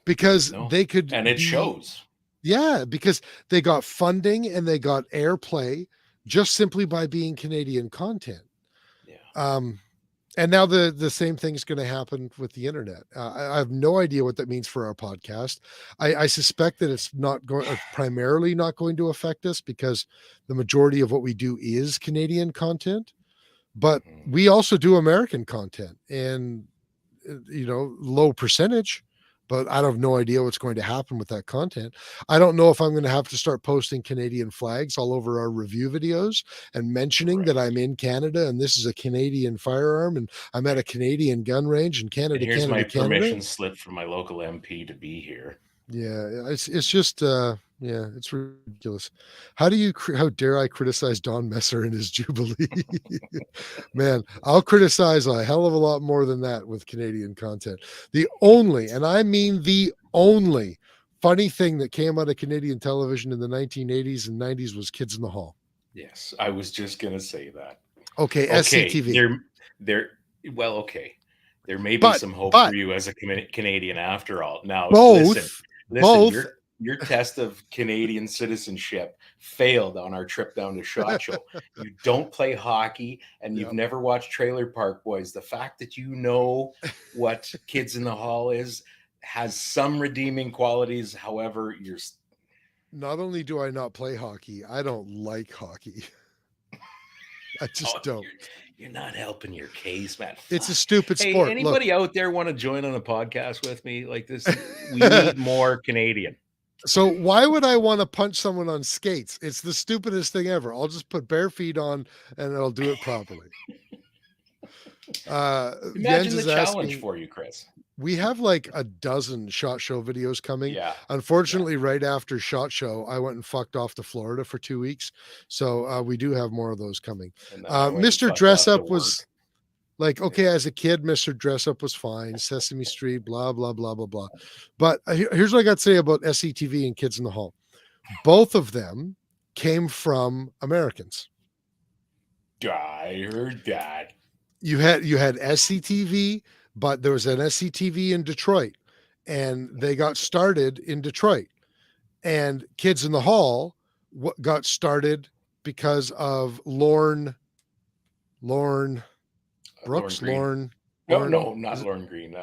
because they could, and it shows. Yeah, because they got funding and they got airplay just simply by being Canadian content. Yeah. And now the same thing's going to happen with the internet. I have no idea what that means for our podcast. I suspect that it's not going primarily not going to affect us because the majority of what we do is Canadian content. But we also do American content and, low percentage, but I have no idea what's going to happen with that content. I don't know if I'm going to have to start posting Canadian flags all over our review videos and mentioning that I'm in Canada and this is a Canadian firearm and I'm at a Canadian gun range in Canada. And here's Canada, my Canada. Permission slip from my local MP to be here. Yeah, it's just it's ridiculous. How dare I criticize Don Messer and his Jubilee? Man, I'll criticize a hell of a lot more than that with Canadian content. The only, and I mean the only, funny thing that came out of Canadian television in the 1980s and 90s was Kids in the Hall. Yes, I was just gonna say that. Okay, SCTV. There may be some hope for you as a Canadian after all. Now, listen, your test of Canadian citizenship failed on our trip down to SHOT Show. You don't play hockey and you've never watched Trailer Park Boys. The fact that you know what Kids in the Hall is has some redeeming qualities. However, not only do I not play hockey, I don't like hockey. I just don't. You're not helping your case, man. It's a stupid Hey, sport. anybody out there want to join on a podcast with me like this? We need more Canadian. So why would I want to punch someone on skates? It's the stupidest thing ever. I'll just put bare feet on and I'll do it properly. Imagine the challenge for you, Chris. We have like a dozen SHOT Show videos coming. Yeah. Unfortunately, right after SHOT Show, I went and fucked off to Florida for 2 weeks. So we do have more of those coming. Mr. Dress Up was like, okay, as a kid, Mr. Dress Up was fine. Sesame Street, blah, blah, blah, blah, blah. But here's what I got to say about SCTV and Kids in the Hall. Both of them came from Americans. I heard that. You had SCTV, but there was an SCTV in Detroit, and they got started in Detroit. And Kids in the Hall got started because of Lorne Brooks. No, not Lorne Green.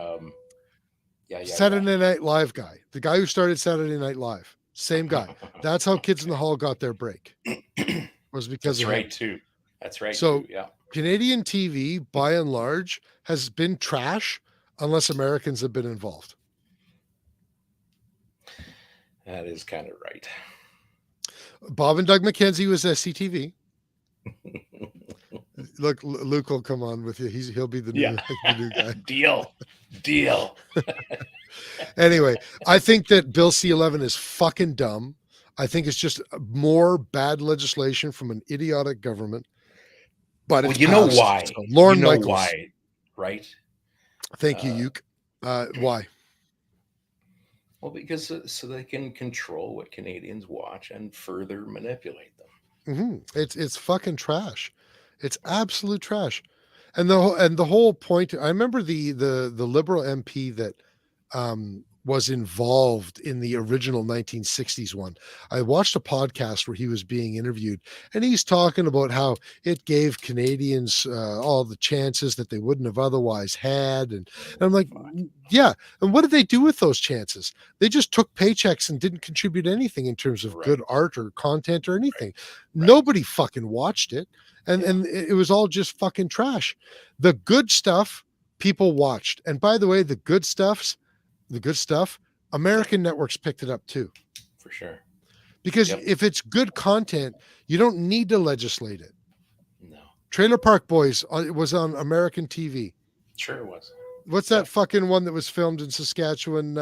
Saturday Night Live guy, the guy who started Saturday Night Live, same guy. That's how Kids in the Hall got their break. Was because That's of right him. too. That's right. So too. Yeah. Canadian TV, by and large, has been trash unless Americans have been involved. That is kind of right. Bob and Doug McKenzie was SCTV. Look, Luke will come on with you. He'll be the new guy. Deal. Anyway, I think that Bill C-11 is fucking dumb. I think it's just more bad legislation from an idiotic government. But you know why? So, Lorne Michaels. Why, right? Thank you, Uke. Why? Well, because so they can control what Canadians watch and further manipulate them. Mm-hmm. It's fucking trash. It's absolute trash. And the whole point. I remember the Liberal MP that was involved in the original 1960s one. I watched a podcast where he was being interviewed, and he's talking about how it gave Canadians all the chances that they wouldn't have otherwise had. And I'm like, yeah. And what did they do with those chances? They just took paychecks and didn't contribute anything in terms of good art or content or anything. Nobody fucking watched it. And it was all just fucking trash. The good stuff people watched. And by the way, the good stuff, American networks picked it up too. For sure. Because if it's good content, you don't need to legislate it. No. Trailer Park Boys was on American TV. Sure it was. What's that fucking one that was filmed in Saskatchewan?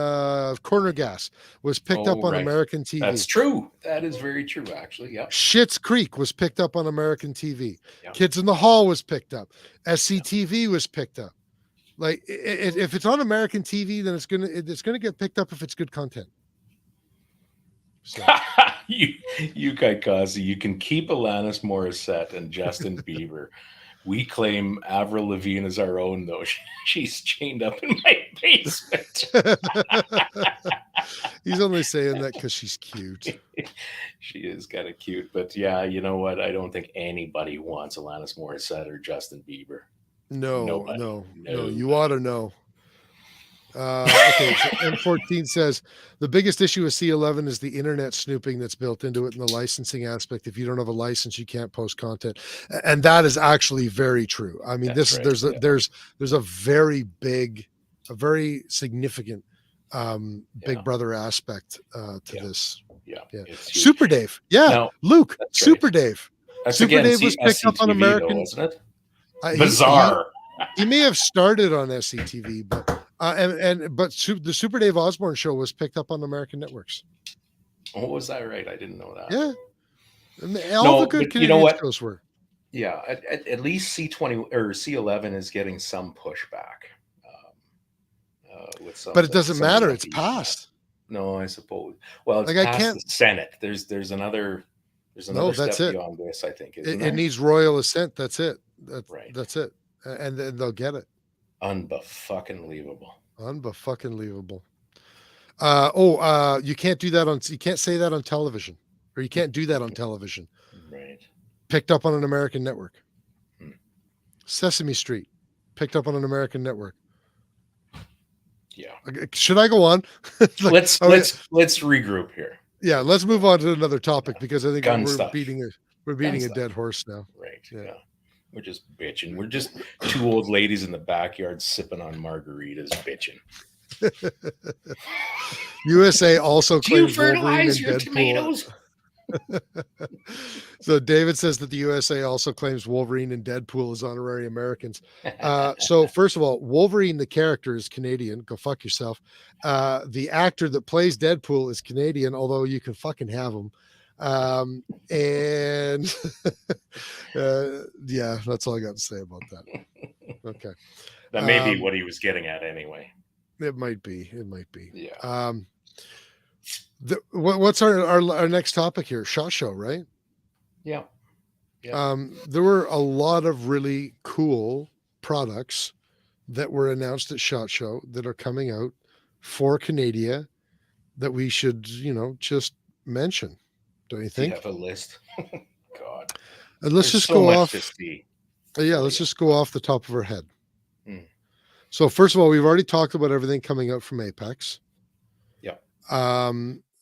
Corner Gas was picked up on American TV. That's true. That is very true, actually. Yeah. Schitt's Creek was picked up on American TV. Yep. Kids in the Hall was picked up. SCTV was picked up. Like if it's on American TV, then it's gonna get picked up if it's good content. So. you Kaikazi, you can keep Alanis Morissette and Justin Bieber. We claim Avril Lavigne as our own, though. She's chained up in my basement. He's only saying that because she's cute. She is kind of cute, but yeah, you know what? I don't think anybody wants Alanis Morissette or Justin Bieber. No. You ought to know. Okay, so M14 says the biggest issue with C11 is the internet snooping that's built into it and the licensing aspect. If you don't have a license, you can't post content, and that is actually very true. I mean, there's a very significant Big Brother aspect to this. Yeah. Super Dave, Luke, Super Dave. Super Dave was picked up on American, wasn't it? Bizarre. He may have started on SCTV, but. The Super Dave Osborne show was picked up on American networks. Oh, was that right? I didn't know that. Yeah, and all the good Canadian shows were. Yeah, at least C20 or C11 is getting some pushback. With some, but it doesn't matter. It's passed. No, I suppose. Well, it's like past the Senate. There's another step beyond this. I think it needs royal assent. That's it. That's it, and then they'll get it. Unfucking-leavable. You can't do that you can't say that on television, or you can't do that on television. Right. Picked up on an American network. Sesame Street, picked up on an American network. Yeah. Should I go on? Let's regroup here. Yeah, let's move on to another topic because I think Gun we're stuff. beating a dead horse now. Right. Yeah. Yeah. We're just bitching. We're just two old ladies in the backyard sipping on margaritas, bitching. USA also Do you claims Wolverine fertilize and your Deadpool. tomatoes? So David says that the USA also claims Wolverine and Deadpool as honorary Americans. So first of all, Wolverine, the character, is Canadian. Go fuck yourself. The actor that plays Deadpool is Canadian, although you can fucking have him. And yeah, that's all I got to say about that. Okay. That may be what he was getting at anyway. It might be. Yeah. What's our next topic here? SHOT Show, right? Yeah. There were a lot of really cool products that were announced at SHOT Show that are coming out for Canada that we should, just mention. Don't you think? Do you have a list? God. And let's There's just so go much off. to see. Yeah, let's just go off the top of our head. So first of all, we've already talked about everything coming out from Apex. Yeah.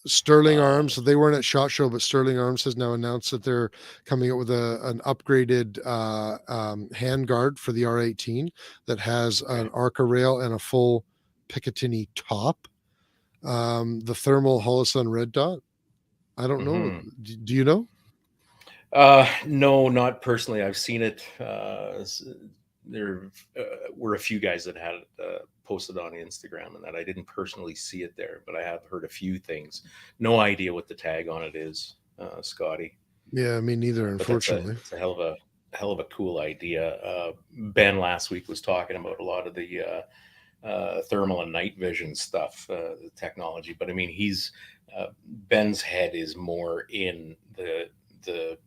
Sterling Arms, they weren't at SHOT Show, but Sterling Arms has now announced that they're coming out with an upgraded handguard for the R18 that has an Arca rail and a full Picatinny top. The thermal Holosun red dot. I don't know. Do you know? No, not personally. I've seen it. There were a few guys that had it posted on Instagram, and that I didn't personally see it there, but I have heard a few things. No idea what the tag on it is, Scotty. Yeah, me neither. Unfortunately, it's a hell of a cool idea. Ben last week was talking about a lot of the thermal and night vision stuff, the technology. But I mean, Ben's head is more in the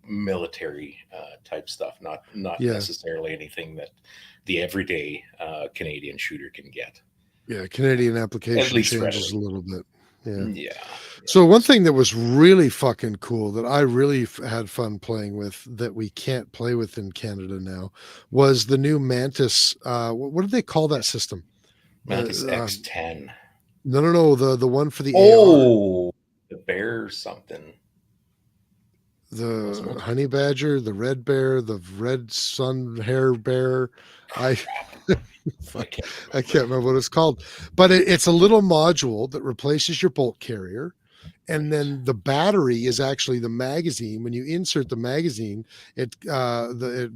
military type stuff, not necessarily anything that the everyday Canadian shooter can get. Yeah, Canadian application changes readily. A little bit. Yeah. So one thing that was really fucking cool that I really had fun playing with that we can't play with in Canada now was the new Mantis. What do they call that system? Mantis X10. No. The one for the AR. The bear something. The honey badger, the red bear, the red sun hair bear. I can't remember what it's called, but it's a little module that replaces your bolt carrier. And then the battery is actually the magazine. When you insert the magazine, it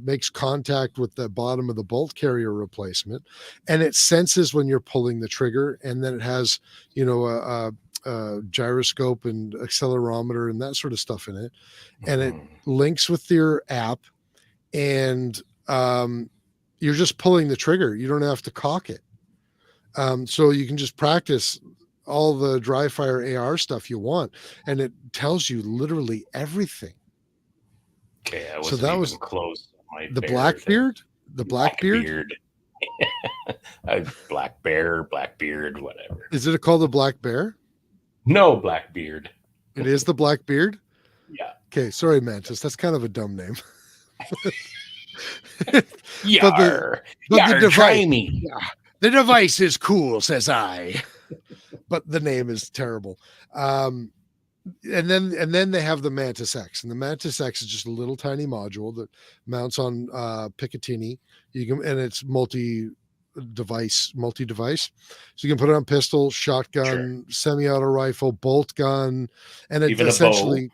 makes contact with the bottom of the bolt carrier replacement, and it senses when you're pulling the trigger. And then it has, a gyroscope and accelerometer and that sort of stuff in it, and it links with your app, and you're just pulling the trigger. You don't have to cock it, so you can just practice all the dry fire AR stuff you want, and it tells you literally everything. Okay, so that was close. The Blackbeard. The Blackbeard. Black bear, Blackbeard, whatever. Is it called the Black Bear? No, Blackbeard. It is the Blackbeard? Yeah. Okay, sorry, Mantis. That's kind of a dumb name. Yar, try me. The device is cool, says I. But the name is terrible. And then they have the Mantis X, and the Mantis X is just a little tiny module that mounts on Picatinny. And it's multi-device. So you can put it on pistol, shotgun, semi-auto rifle, bolt gun, and it essentially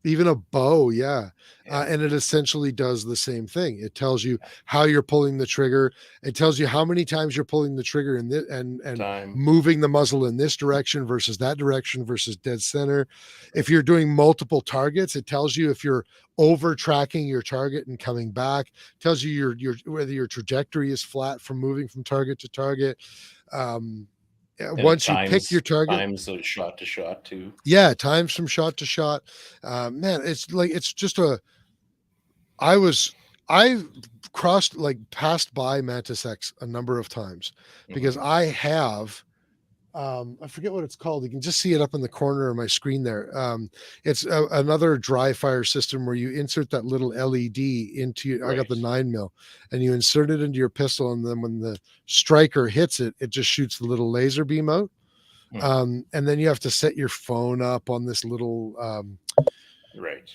even a bow. Yeah. And it essentially does the same thing. It tells you how you're pulling the trigger. It tells you how many times you're pulling the trigger and moving the muzzle in this direction versus that direction versus dead center. If you're doing multiple targets, it tells you if you're over tracking your target and coming back. It tells you whether your trajectory is flat from moving from target to target. Once you pick your target, times shot to shot too. Yeah, times from shot to shot. Man, it's just I passed by Mantis X a number of times because I have I forget what it's called. You can just see it up in the corner of my screen there. It's another dry fire system where you insert that little LED into I got the 9mm, and you insert it into your pistol, and then when the striker hits it, it just shoots the little laser beam out. And then you have to set your phone up on this little right.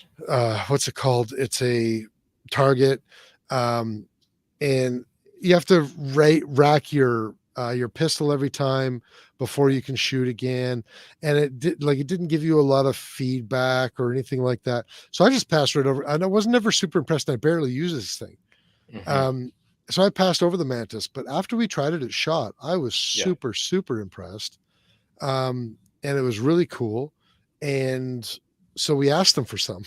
What's it called? It's a target, and you have to rack your pistol every time before you can shoot again. And it didn't give you a lot of feedback or anything like that. So I just passed right over. And I was never super impressed. I barely use this thing. So I passed over the Mantis, but after we tried it at SHOT, I was super, super impressed. And it was really cool. And so we asked them for some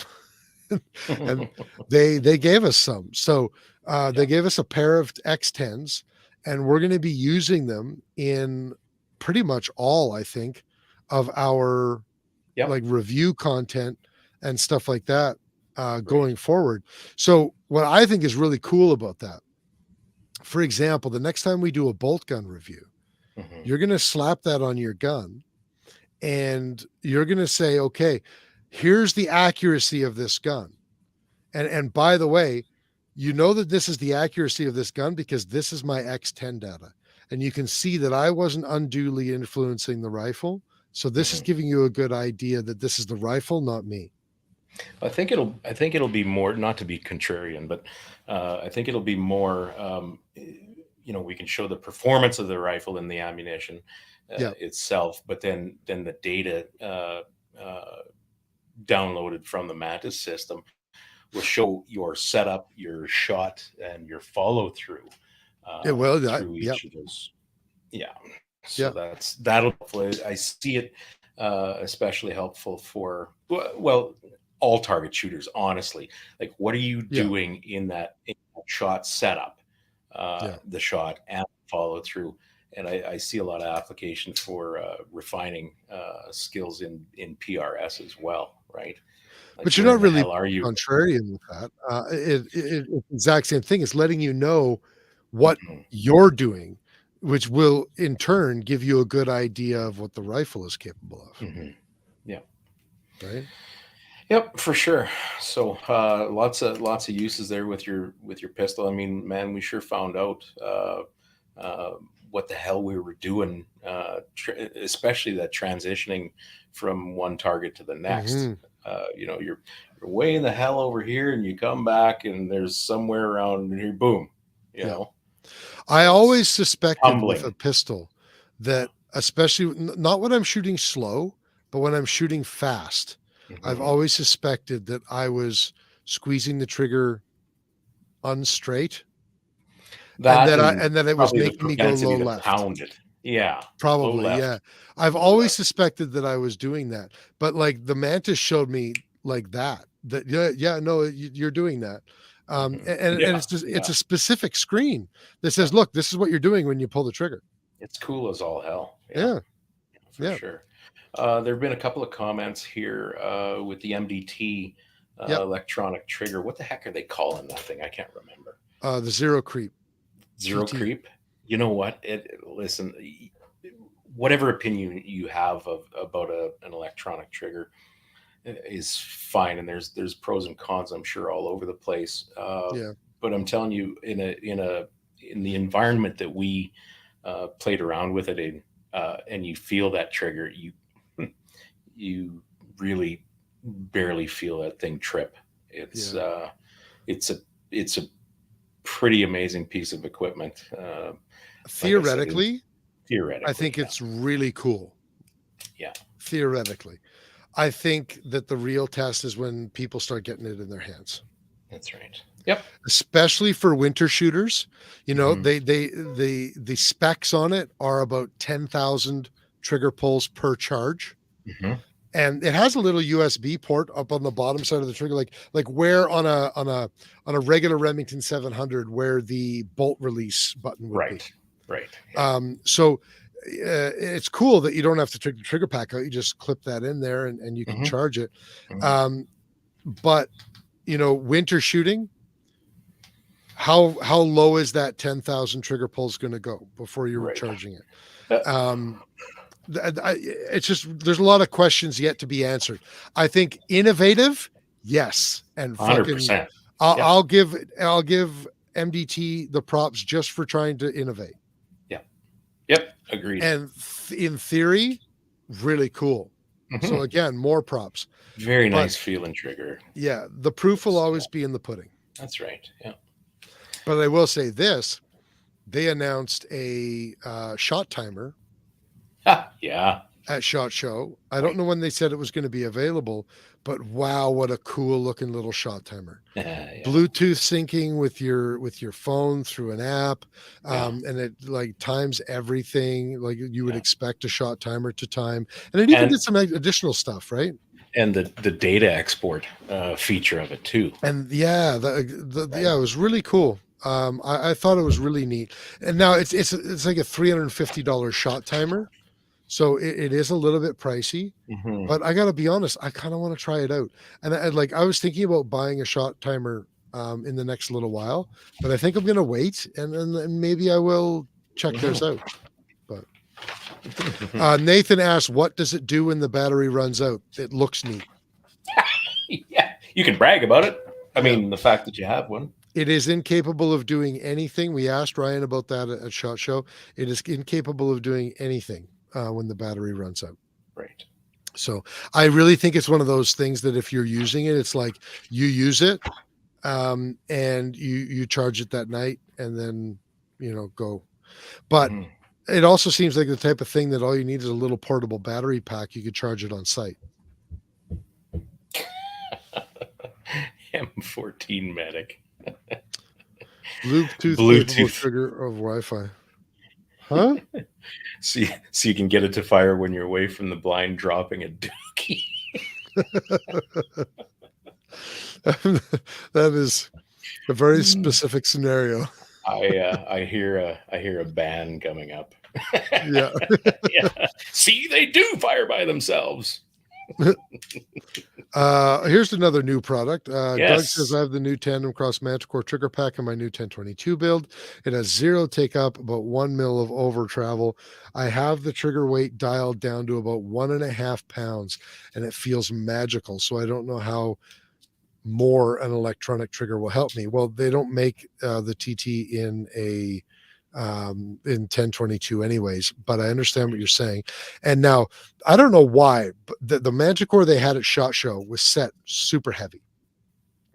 and they gave us some. So they gave us a pair of X10s, and we're going to be using them in pretty much all, I think, of our like review content and stuff like that going forward. So what I think is really cool about that, for example, the next time we do a bolt gun review, you're going to slap that on your gun and you're going to say, okay, here's the accuracy of this gun. And by the way, you know that this is the accuracy of this gun because this is my X10 data. And you can see that I wasn't unduly influencing the rifle. So this is giving you a good idea that this is the rifle, not me. I think it'll be more, not to be contrarian, but I think it'll be more, we can show the performance of the rifle and the ammunition itself, but then the data downloaded from the Mantis system will show your setup, your shot, and your follow through. Through each of those. So that'll. I see it especially helpful for all target shooters. Honestly, like what are you doing in that shot setup, the shot and follow through, and I see a lot of application for refining skills in PRS as well, right? Like, but you're not really contrarian with that. It's the exact same thing. It's letting you know what you're doing, which will in turn give you a good idea of what the rifle is capable of. Yeah. Right. Yep, for sure. So lots of uses there with your pistol. I mean, man, we sure found out what the hell we were doing, especially that transitioning from one target to the next. You're way in the hell over here, and you come back, and there's somewhere around here, boom. You know. I always suspected with a pistol that, especially not when I'm shooting slow, but when I'm shooting fast, I've always suspected that I squeezing the trigger unstraight, and that it was making me go low left. Pound it. Yeah, probably. Yeah, I've always suspected that I was doing that, but like the Mantis showed me like that. No, you're doing that. And it's just, it's a specific screen that says, look, this is what you're doing when you pull the trigger. It's cool as all hell. For sure. There have been a couple of comments here with the MDT electronic trigger. What the heck are they calling that thing? I can't remember. The zero creep. Zero creep. You know what? Listen, whatever opinion you have about an electronic trigger is fine, and there's pros and cons, I'm sure, all over the place. But I'm telling you, in the environment that we played around with it in, and you feel that trigger, you really barely feel that thing trip. It's a pretty amazing piece of equipment. Theoretically, I think it's really cool. Yeah. Theoretically. I think that the real test is when people start getting it in their hands. That's right. Yep. Especially for winter shooters, the specs on it are about 10,000 trigger pulls per charge. And it has a little USB port up on the bottom side of the trigger, like where on a regular Remington 700 where the bolt release button would be. Right. So it's cool that you don't have to take the trigger pack out. You just clip that in there and you can charge it. But winter shooting, how low is that 10,000 trigger pulls going to go before you're recharging it? It's just, there's a lot of questions yet to be answered. I think innovative, yes, and fucking 100%. I'll give MDT the props just for trying to innovate. Yep, agreed. And in theory, really cool. So again, more props. Very nice feeling trigger. Yeah, the proof will always be in the pudding. That's right. Yeah. But I will say this: they announced a shot timer. Yeah. At SHOT Show. I don't know when they said it was going to be available, but wow, what a cool looking little shot timer. Yeah. Bluetooth syncing with your phone through an app, and it like times everything like you would expect a shot timer to time, and it even did some additional stuff, right? And the data export feature of it too. And yeah, it was really cool. I thought it was really neat. And now it's like a $350 shot timer. So it is a little bit pricey, but I got to be honest, I kind of want to try it out. And I was thinking about buying a shot timer in the next little while, but I think I'm going to wait and maybe I will check theirs out. But Nathan asked, what does it do when the battery runs out? It looks neat. Yeah, you can brag about it. I mean, the fact that you have one. It is incapable of doing anything. We asked Ryan about that at SHOT Show. It is incapable of doing anything when the battery runs out. Right. So I really think it's one of those things that if you're using it, it's like you use it and you charge it that night and then, go. But it also seems like the type of thing that all you need is a little portable battery pack. You could charge it on site. M14 medic. Bluetooth trigger of Wi-Fi. Huh? So you can get it to fire when you're away from the blind dropping a dookie. That is a very specific scenario. I hear a ban coming up. Yeah. Yeah. See, they do fire by themselves. Here's another new product. Yes. Doug says, I have the new Tandem Cross Manticore trigger pack in my new 1022 build. It has 0 take up, about 1 mil of over travel. I have the trigger weight dialed down to about 1.5 pounds, and it feels magical. So I don't know how more an electronic trigger will help me. Well, they don't make the TT in 1022 anyways, but I understand what you're saying. And now I don't know why, but the Manticore they had at SHOT Show was set super heavy.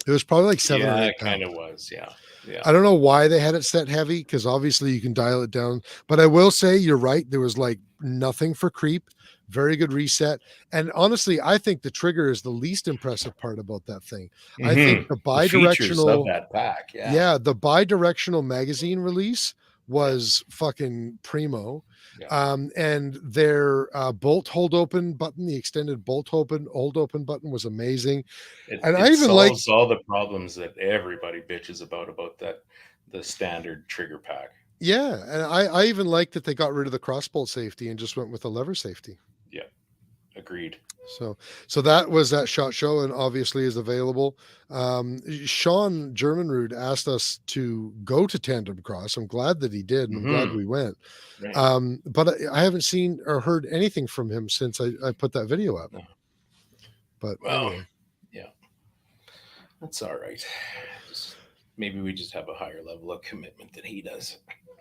It was probably like 7 or 8 Yeah, it pounds. kind of was. Yeah. I don't know why they had it set heavy, because obviously you can dial it down. But I will say you're right. There was like nothing for creep. Very good reset. And honestly, I think the trigger is the least impressive part about that thing. I think the bi-directional of that pack. yeah, the bi-directional magazine release was fucking primo. Yeah. And their bolt hold open button, the extended bolt hold open button was amazing. And I even solves all the problems that everybody bitches about that the standard trigger pack. Yeah, and I even like that they got rid of the crossbolt safety and just went with the lever safety. Yeah, agreed. So that was that SHOT Show and obviously is available. Sean Germanrud asked us to go to Tandem Cross. I'm glad that he did, and I'm glad we went. Right. But I haven't seen or heard anything from him since I put that video up. No. But anyway. Yeah, that's all right. Maybe we just have a higher level of commitment than he does.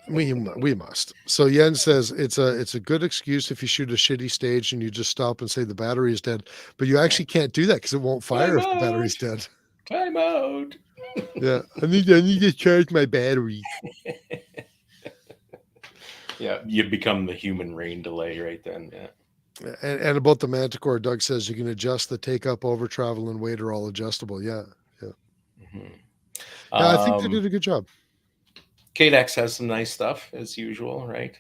We must. So Yen says it's a good excuse if you shoot a shitty stage and you just stop and say the battery is dead, but you actually can't do that because it won't fire if the battery's dead. Time out. Yeah, I need to charge my battery. Yeah, you become the human rain delay right then. Yeah. And about the Manticore, Doug says you can adjust the take up, over travel, and weight are all adjustable. Yeah. Yeah, I think they did a good job. KDEX has some nice stuff as usual, right?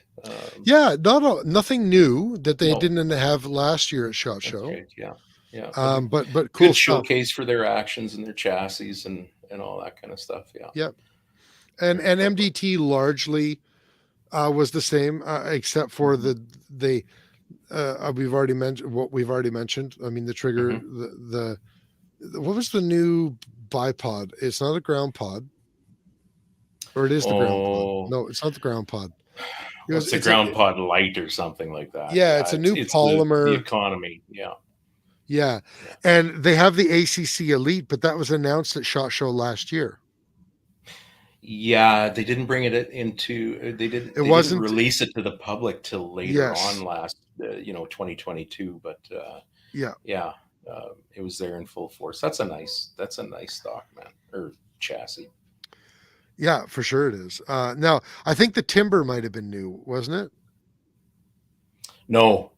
Yeah, nothing new that they didn't have last year at SHOT Show. Right, yeah. But cool good showcase for their actions and their chassis and all that kind of stuff. Yeah. Yep. And MDT largely was the same, except for we've already mentioned. I mean, the trigger, the what was the new bipod? It's not a ground pod. Or it is the ground pod. No, it's not the ground pod. It's a ground pod light or something like that. Yeah, it's a new polymer. The economy. Yeah. And they have the ACC Elite, but that was announced at SHOT Show last year. Yeah, they didn't bring it into. They didn't release it to the public till later on 2022, but Yeah. yeah, it was there in full force. That's a nice stock, man, or chassis. Yeah, for sure it is. Now, I think the timber might have been new, wasn't it? No,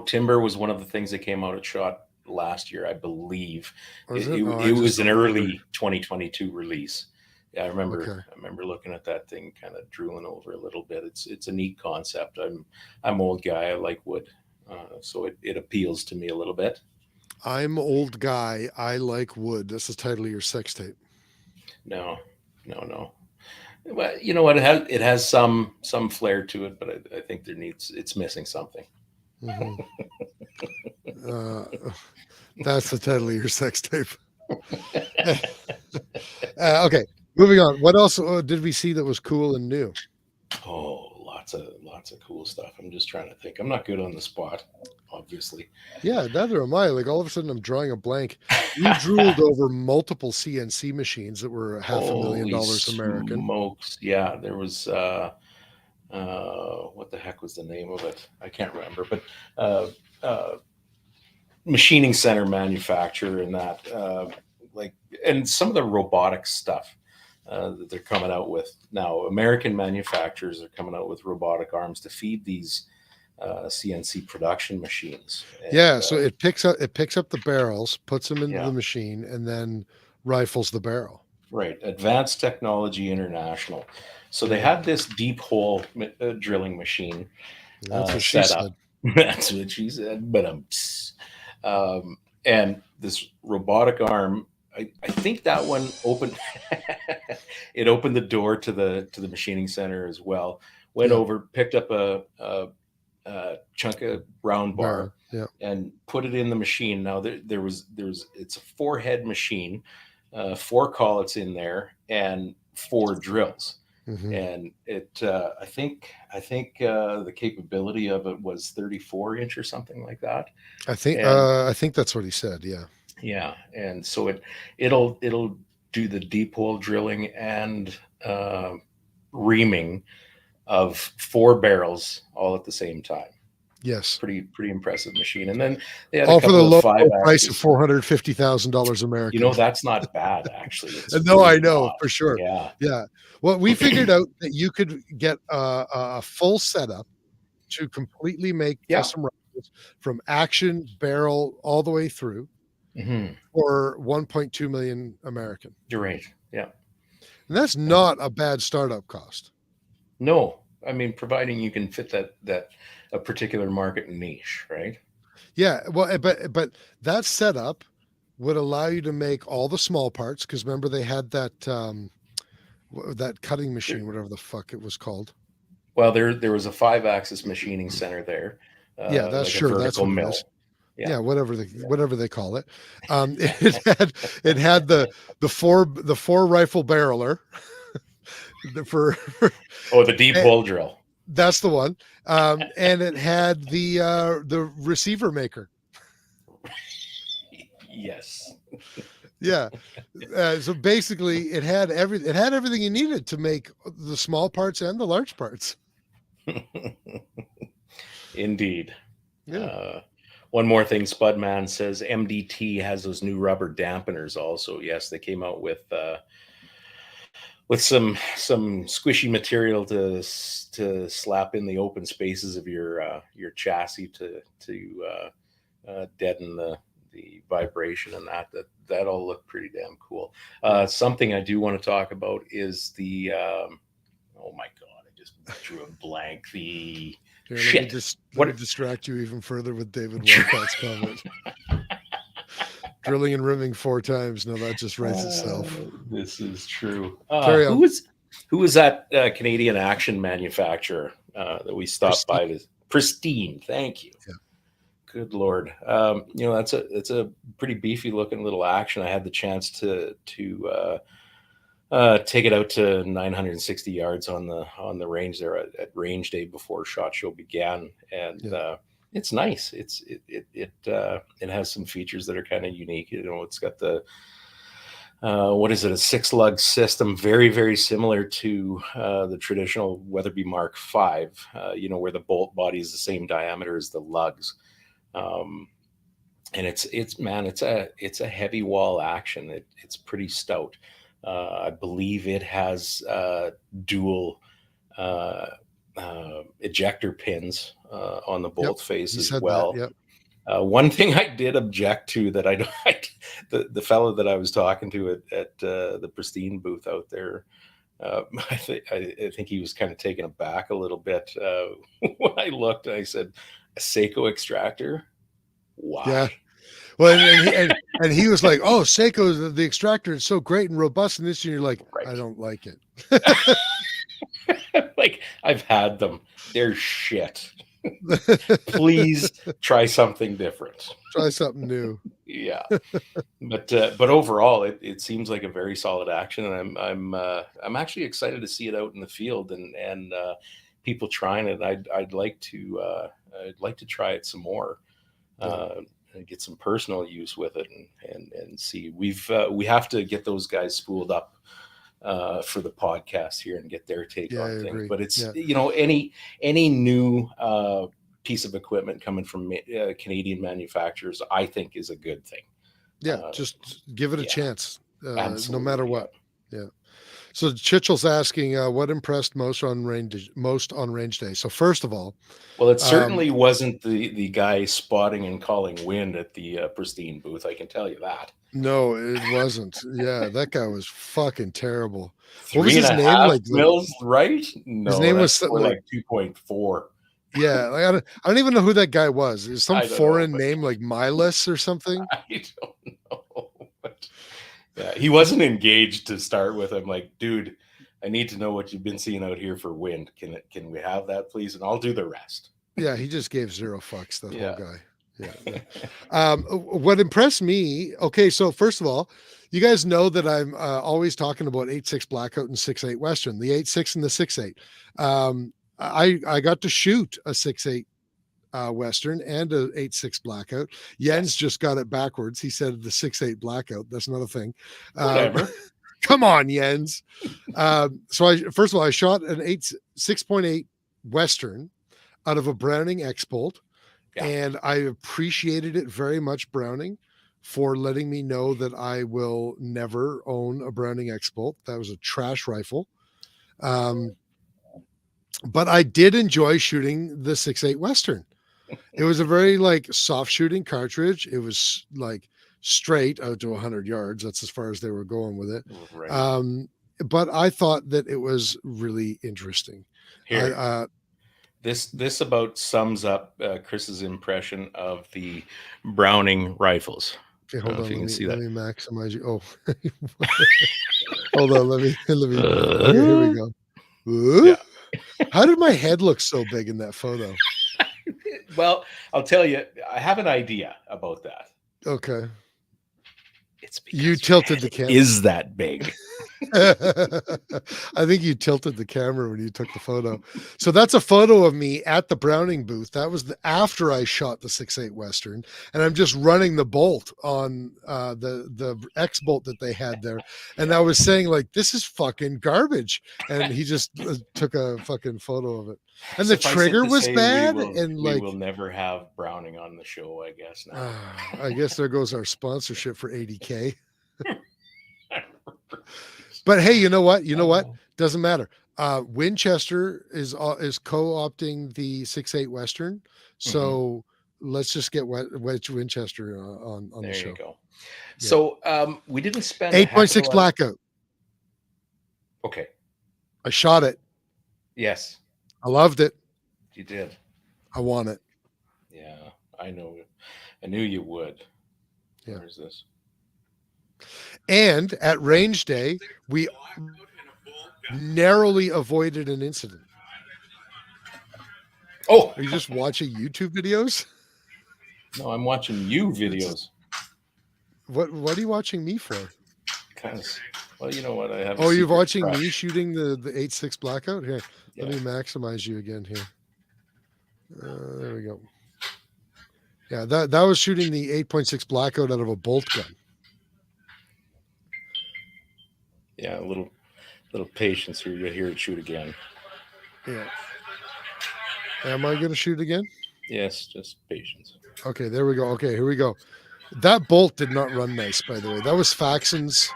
timber was one of the things that came out at SHOT last year, I believe. Was It, it? it, Oh, I it just was an don't remember. early 2022 release. Yeah, Okay. I remember looking at that thing, kind of drooling over a little bit. It's a neat concept. I'm old guy. I like wood, so it appeals to me a little bit. I'm old guy. I like wood. That's the title of your sex tape. No. Well, you know what? It has some flair to it, but I think it's missing something. Mhm. That's the title of your sex tape. Okay, moving on. What else did we see that was cool and new? Oh, lots of cool stuff. I'm just trying to think. I'm not good on the spot, obviously. Yeah, neither am I. Like all of a sudden, I'm drawing a blank. You drooled over multiple CNC machines that were Holy $500,000 American. smokes! Yeah, there was. What the heck was the name of it? I can't remember, but machining center manufacturer and that, and some of the robotic stuff that they're coming out with now. American manufacturers are coming out with robotic arms to feed these CNC production machines. And, Yeah, so it picks up the barrels, puts them into Yeah. the machine, and then rifles the barrel. Right, Advanced Technology International. So they had this deep hole drilling machine That's what she set up. said. That's what she said. But and this robotic arm, I think that one opened. It opened the door to the machining center as well. Went Yeah. over, picked up a chunk of round bar, Yeah. and put it in the machine. Now it's a 4-head machine, 4 collets in there, and 4 drills. Mhm. And it I think the capability of it was 34 inch or something like that. I think And I think that's what he said. Yeah. yeah, and so it'll do the deep hole drilling and reaming of 4 barrels all at the same time. Yes. Pretty impressive machine. And then they had All a for the couple low of 5 price of axis. $450,000 American. You know, that's not bad actually. It's No, I really know not. for sure. Yeah. Yeah. Well, we figured out that you could get a full setup to completely make Yeah. custom rifles from action, barrel, all the way through Mhm. for 1.2 million American. You're right. Yeah. And that's not a bad startup cost. No, I mean, providing you can fit that a particular market niche, right? Yeah, well, but that setup would allow you to make all the small parts because remember they had that that cutting machine, whatever the fuck it was called. Well, there was a 5-axis machining center there. Yeah, that's like sure. a That's vertical what it mill. is. Yeah. Yeah, whatever they call it. It had the four rifle barreler for Oh, the deep hole drill. that's the one. And it had the receiver maker. Yes. Yeah. So basically it had everything you needed to make the small parts and the large parts. Indeed. Yeah. One more thing, Spudman says MDT has those new rubber dampeners also. Yes, they came out with some squishy material to slap in the open spaces of your chassis to deaden the vibration, and that all looked pretty damn cool. Something I do want to talk about is the oh my god, I just drew a blank. The Here, shit. Let me distract you even further with David Walcott's comment. Drilling and rimming 4 times. No, that just writes itself. This is true. Carry on. Who was that Canadian action manufacturer that we stopped by? To Pristine. Thank you. Yeah. Good Lord. It's a pretty beefy looking little action. I had the chance to take it out to 960 yards on the range there at range day before SHOT Show began, and it's nice. It has some features that are kind of unique. You know, it's got the what is it? A 6-lug system, very, very similar to the traditional Weatherby Mark V. Where the bolt body is the same diameter as the lugs. And it's a heavy wall action. It's pretty stout. I believe it has dual ejector pins on the bolt face as well. Yep. One thing I did object to that the fellow that I was talking to at the Pristine booth out there, I think he was kind of taken aback a little bit when I looked. I said, "A Seiko extractor? Why?" Yeah. Well, and he was like, "Oh, Seiko, the extractor is so great and robust." And this, and you're like, Right. "I don't like it." Like, I've had them. They're shit. Please try something different. Try something new. Yeah, but overall, it seems like a very solid action, and I'm actually excited to see it out in the field and people trying it. I'd like to try it some more. And get some personal use with it and see. We have to get those guys spooled up for the podcast here and get their take on things. Agree. But it's any new piece of equipment coming from Canadian manufacturers, I think, is a good thing. Yeah, just give it a chance, no matter what. Yeah. So Chichel's asking, what impressed most on range day? So first of all, well, it certainly wasn't the guy spotting and calling wind at the Pristine booth. I can tell you that. No, it wasn't. Yeah, that guy was fucking terrible. What was his name? Like Mills, right? No, his name was like 2.4. Yeah, like I don't even know who that guy was. It's some foreign name like Milas or something. I don't know. But yeah, he wasn't engaged to start with. I'm like, dude, I need to know what you've been seeing out here for wind. Can we have that, please? And I'll do the rest. Yeah, he just gave 0 fucks, that whole guy. Yeah. What impressed me, okay, so first of all, you guys know that I'm always talking about 8.6 Blackout and 6.8 Western, the 8.6 and the 6.8. I got to shoot a 6.8 Western and a 8.6 Blackout. Jens just got it backwards. He said the 6.8 Blackout. That's not a thing. Whatever. Come on, Jens. So first of all, I shot an 6.8 Western out of a Browning X-Bolt. Yeah. And I appreciated it very much, Browning, for letting me know that I will never own a Browning X-Bolt. That was a trash rifle. But I did enjoy shooting the 6.8 Western. It was a very soft shooting cartridge. It was straight out to 100 yards. That's as far as they were going with it. Right. But I thought that it was really interesting. Here. This about sums up Chris's impression of the Browning rifles. Okay, hold on. Let me maximize you. Oh, hold on. Let me. Okay, here we go. Yeah. How did my head look so big in that photo? Well, I'll tell you. I have an idea about that. Okay. It's because you tilted the camera. Is that big? I think you tilted the camera when you took the photo. So that's a photo of me at the Browning booth. That was after I shot the 6.8 Western, and I'm just running the bolt on the X bolt that they had there. And I was saying this is fucking garbage. And he just took a fucking photo of it. And the trigger was bad. We will never have Browning on the show, I guess. Now. I guess there goes our sponsorship for 80K. But hey, you know what? Doesn't matter. Winchester is co-opting the 6.8 Western, so let's just get Wedge Winchester on the show. There you go. Yeah. So we didn't spend 8.6 Blackout. Okay, I shot it. Yes, I loved it. You did. I want it. Yeah, I know. I knew you would. Yeah. Where's this? And at range day, we narrowly avoided an incident. Oh, are you just watching YouTube videos? No, I'm watching you videos. What are you watching me for? Because, well, you know what? I have. Oh, you're watching me shooting the 8.6 Blackout? Here, let me maximize you again here. There we go. Yeah, that was shooting the 8.6 Blackout out of a bolt gun. Yeah, a little patience here. You'll hear it shoot again. Yeah. Am I going to shoot again? Yes, just patience. Okay, there we go. Okay, here we go. That bolt did not run nice, by the way. That was Faxon's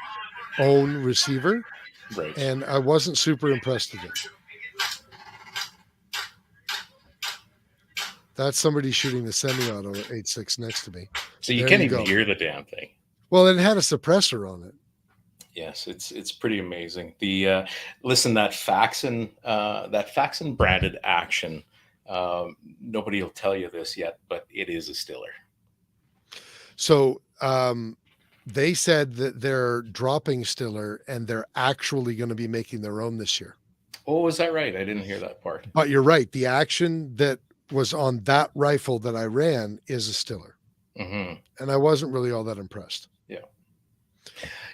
own receiver, Right. and I wasn't super impressed with it. That's somebody shooting the semi-auto 8.6 next to me. So you There can't you even go. hear the damn thing. Well, it had a suppressor on it. Yes, it's pretty amazing. The listen, that Faxon branded action. Nobody will tell you this yet, but it is a Stiller. So they said that they're dropping Stiller and they're actually going to be making their own this year. Oh, is that right? I didn't hear that part. But you're right. The action that was on that rifle that I ran is a Stiller. Mm-hmm. And I wasn't really all that impressed. Yeah.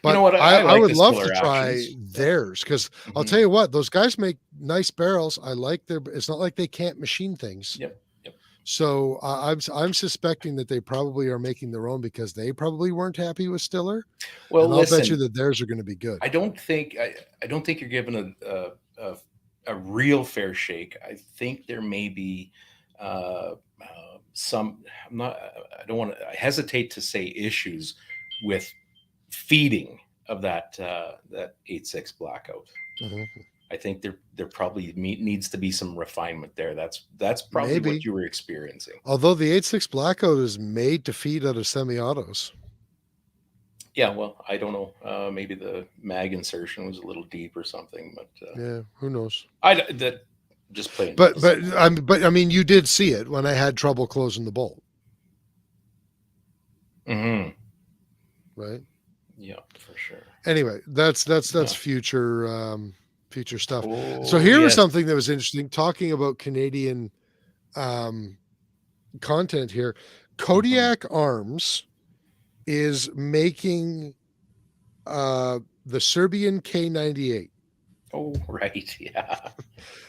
But you know what? I like would the love Stiller to try actions. theirs because I'll tell you what, those guys make nice barrels. I like it's not like they can't machine things. Yep. So I'm suspecting that they probably are making their own because they probably weren't happy with Stiller. Well, and I'll bet you that theirs are going to be good. I don't think you're given a real fair shake. I think there may be some. I hesitate to say issues with feeding of that 8.6 blackout. Mm-hmm. I think there probably needs to be some refinement there. That's probably Maybe what you were experiencing. Although the 8.6 blackout is made to feed out of semi-autos. Yeah, well, I don't know. Maybe the mag insertion was a little deep or something, but yeah, who knows? Just playing. But I mean, you did see it when I had trouble closing the bolt. Mm-hmm. Right. Yeah, for sure. Anyway, that's future stuff. Oh, so here was something that was interesting. Talking about Canadian content here, Kodiak Arms is making the Serbian K98. Oh, right. Yeah.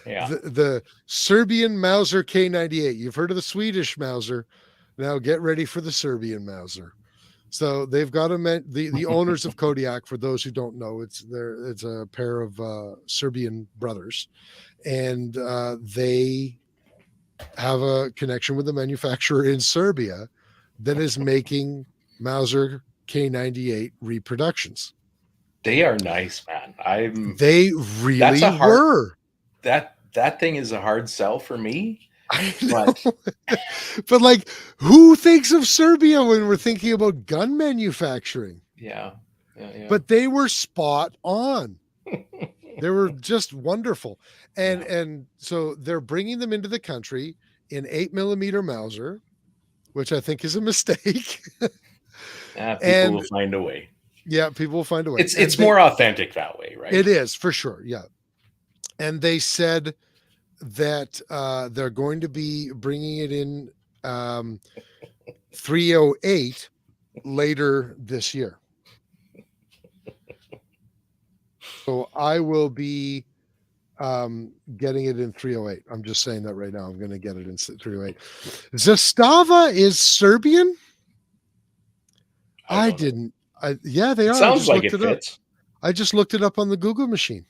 Yeah. The Serbian Mauser K98. You've heard of the Swedish Mauser. Now get ready for the Serbian Mauser. So they've got the owners of Kodiak. For those who don't know, it's a pair of Serbian brothers, and they have a connection with the manufacturer in Serbia that is making Mauser K98 reproductions. They are nice, man. They really were. That thing is a hard sell for me. I know. But like, who thinks of Serbia when we're thinking about gun manufacturing? Yeah. But they were spot on. They were just wonderful. And so they're bringing them into the country in 8mm Mauser, which I think is a mistake. People will find a way. Yeah, people will find a way. It's more authentic that way, right? It is, for sure. Yeah. And they said that they're going to be bringing it in 308 later this year. So I will be getting it in 308. I'm just saying that right now. I'm going to get it in 308. Zastava is Serbian? I didn't. Yeah, they are. Sounds like it fits. I just looked it up on the Google machine.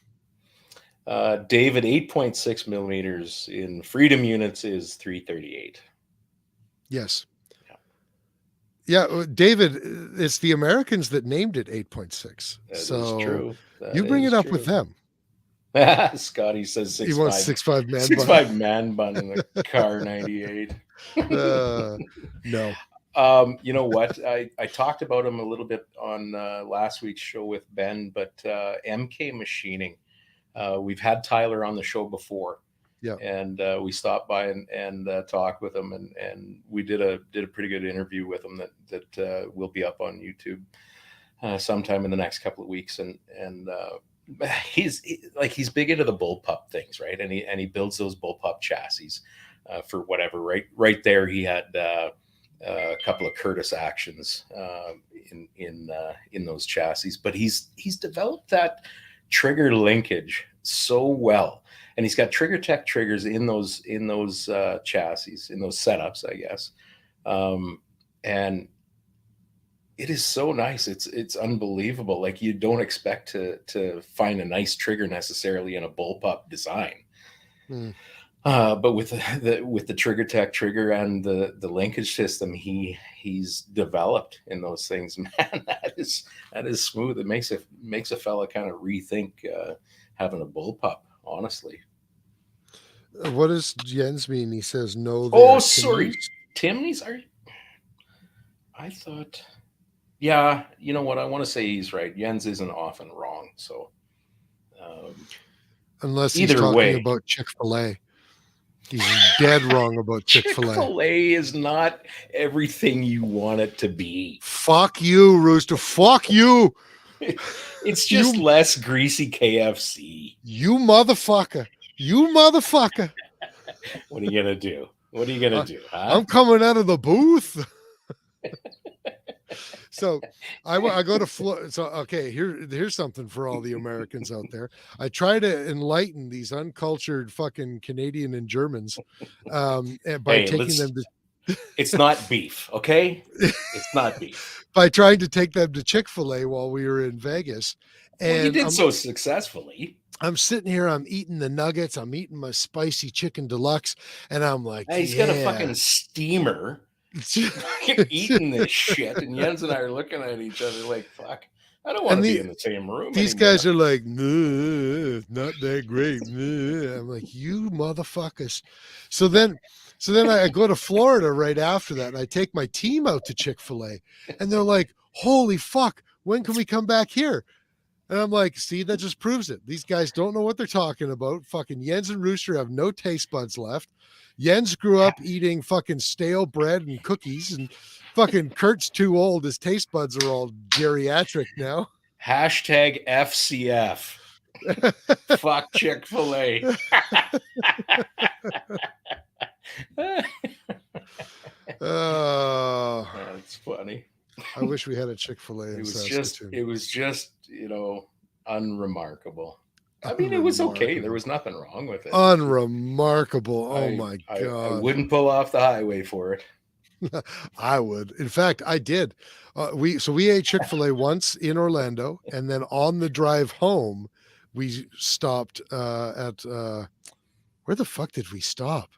David, 8.6 millimeters in Freedom units is 338. Yes. Yeah, David, it's the Americans that named it 8.6. That so is true. You bring it up with them. Scotty says 6'5". He wants 6'5" man 6'5" man bun in the car 98. No. You know what? I talked about him a little bit on last week's show with Ben, but MK Machining. We've had Tyler on the show before. Yeah. And we stopped by and talked with him, and we did a pretty good interview with him that will be up on YouTube sometime in the next couple of weeks. And he's big into the bullpup things, right? And he builds those bullpup chassis for whatever. Right there, he had a couple of Curtis actions in those chassis, but he's developed that trigger linkage so well, and he's got Trigger Tech triggers in those chassis, in those setups, I guess. And It is so nice. It's unbelievable. Like you don't expect to find a nice trigger necessarily in a bullpup design. But with the Trigger Tech trigger and the linkage system he's developed in those things, man, that is smooth. It makes a fella kind of rethink having a bullpup, honestly. What does Jens mean? He says no. Oh, sorry, Timneys. I thought. Yeah, you know what? I want to say he's right. Jens isn't often wrong. So, unless he's talking about Chick-fil-A. He's dead wrong about Chick-fil-A. Chick-fil-A is not everything you want it to be. Fuck you, Rooster. Fuck you. It's just less greasy KFC. You motherfucker. You motherfucker. What are you going to do? What are you going to do? Huh? I'm coming out of the booth. So I go to Florida. So, okay, here's something for all the Americans out there. I try to enlighten these uncultured fucking Canadian and Germans by taking them to. It's not beef, okay? It's not beef. By trying to take them to Chick-fil-A while we were in Vegas. And you did so successfully. I'm sitting here, I'm eating the nuggets, I'm eating my spicy chicken deluxe, and I'm like, he's got a fucking steamer. Eating this shit, and Jens and I are looking at each other like, fuck, I don't want to be in the same room. These guys are like, not that great. I'm like, you motherfuckers. So then I go to Florida right after that, and I take my team out to Chick-fil-A, and they're like, holy fuck, when can we come back here? And I'm like, see, that just proves it. These guys don't know what they're talking about. Fucking Jens and Rooster have no taste buds left. Jens grew up eating fucking stale bread and cookies, and fucking Kurt's too old. His taste buds are all geriatric now. Hashtag FCF. Fuck Chick-fil-A. Oh, that's funny. I wish we had a Chick-fil-A in Saskatoon. It was just, unremarkable. I mean, it was okay. There was nothing wrong with it. Unremarkable. Oh my God. I wouldn't pull off the highway for it. I would. In fact, I did. We ate Chick-fil-A once in Orlando, and then on the drive home, we stopped at where the fuck did we stop?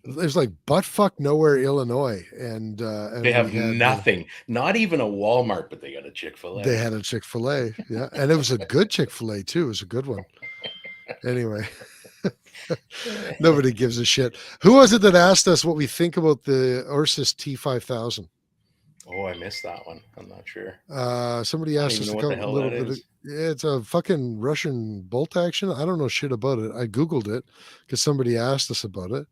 It was like buttfuck nowhere, Illinois, and they have nothing, not even a Walmart, but they got a Chick-fil-A. They had a Chick-fil-A, yeah, and it was a good Chick-fil-A too. It was a good one. Anyway, nobody gives a shit. Who was it that asked us what we think about the Ursus T5000? Oh, I missed that one. I'm not sure. Somebody asked us to come a little bit. It's a fucking Russian bolt action. I don't know shit about it. I Googled it because somebody asked us about it.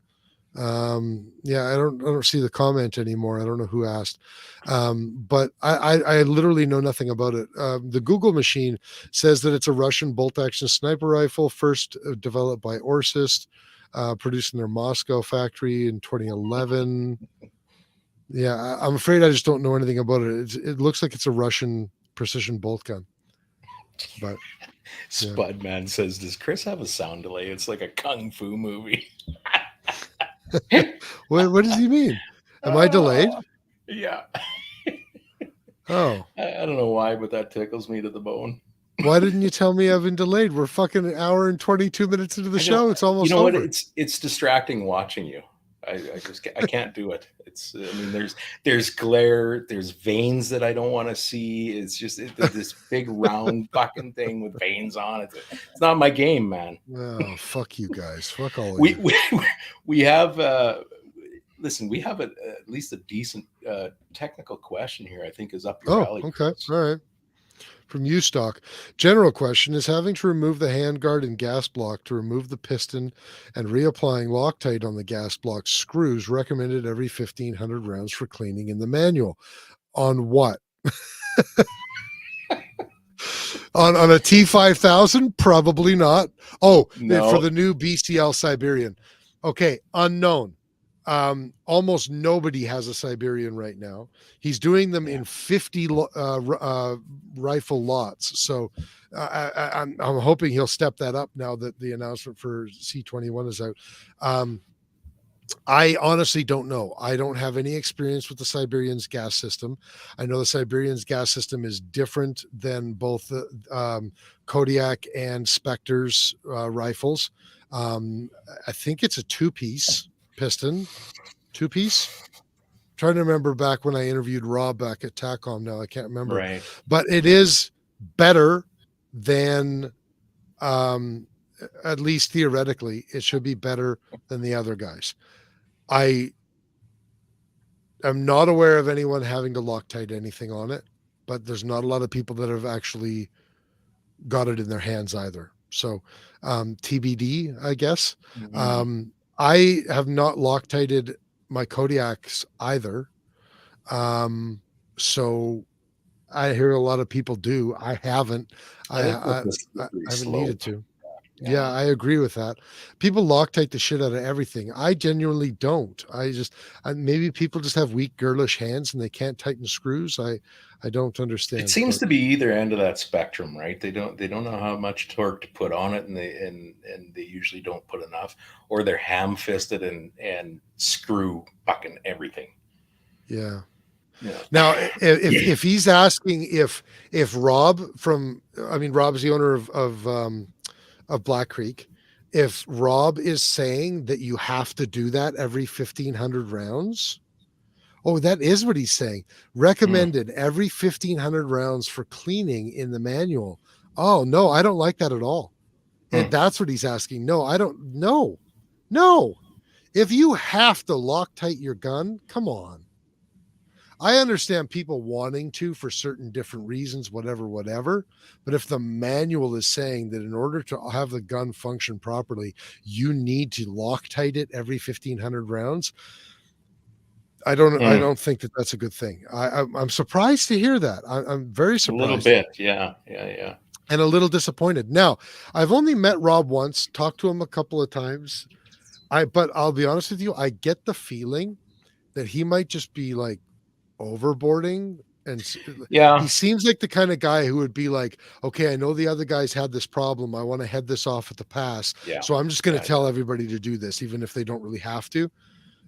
Yeah, I don't see the comment anymore. I don't know who asked. But I literally know nothing about it. The Google machine says that it's a Russian bolt action sniper rifle, first developed by Ursus, produced in their Moscow factory in 2011. Yeah, I'm afraid I just don't know anything about it. It looks like it's a Russian precision bolt gun. But Spudman says, does Kris have a sound delay? It's like a kung fu movie. What does he mean? Am I delayed? Yeah. Oh. I don't know why, but that tickles me to the bone. Why didn't you tell me I've been delayed? We're fucking an hour and 22 minutes into the show. It's almost over. What? It's distracting watching you. I can't do it. There's glare, there's veins that I don't want to see. It's just this big round fucking thing with veins on it. It's not my game, man. Oh, fuck you guys. Fuck all of you. We have listen, we have at least a decent technical question here. I think is up your alley. Okay. All right. From Ustock, general question is having to remove the handguard and gas block to remove the piston and reapplying Loctite on the gas block screws recommended every 1,500 rounds for cleaning in the manual. On what? on a T5000? Probably not. Oh, no. For the new BCL Siberian. Okay, unknown. Almost nobody has a Siberian right now. He's doing them in 50 rifle lots. So I'm hoping he'll step that up now that the announcement for C21 is out. I honestly don't know. I don't have any experience with the Siberian's gas system. I know the Siberian's gas system is different than both the Kodiak and Spectre's rifles. I think it's a two-piece piston, two-piece. Trying to remember back when I interviewed Rob back at TACOM. Now I can't remember, Right. but it is better than, at least theoretically, it should be better than the other guys. I am not aware of anyone having to Loctite anything on it, but there's not a lot of people that have actually got it in their hands either. So TBD, I guess. I have not Loctited my Kodiaks either. So I hear a lot of people do. I haven't. I haven't needed to. Yeah, I agree with that. People Loctite the shit out of everything. I genuinely don't. Maybe people just have weak, girlish hands and they can't tighten screws. I don't understand. It seems to be either end of that spectrum, right? They don't know how much torque to put on it, and they usually don't put enough, or they're ham-fisted and screw fucking everything. Yeah. Now, if he's asking if Rob Rob's the owner of Black Creek, if Rob is saying that you have to do that every 1,500 rounds, that is what he's saying. Recommended every 1,500 rounds for cleaning in the manual. Oh no, I don't like that at all. And that's what he's asking. No, I don't. No. If you have to Loctite your gun, come on. I understand people wanting to for certain different reasons, whatever. But if the manual is saying that in order to have the gun function properly, you need to Loctite it every 1,500 rounds, I don't think that that's a good thing. I'm surprised to hear that. I'm very surprised. A little bit, yeah. And a little disappointed. Now, I've only met Rob once, talked to him a couple of times. But I'll be honest with you, I get the feeling that he might just be like overboarding, and he seems like the kind of guy who would be like, okay, I know the other guys had this problem, I want to head this off at the pass, so I'm just going to tell everybody to do this even if they don't really have to.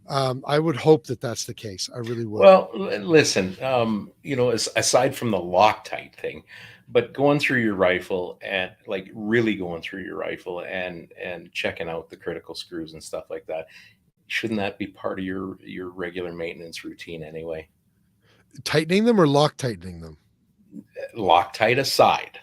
I would hope that that's the case. I really would. Well, listen, aside from the Loctite thing, but going through your rifle and like really going through your rifle and checking out the critical screws and stuff like that, shouldn't that be part of your regular maintenance routine anyway? Tightening them or Loctiting them? Loctite aside,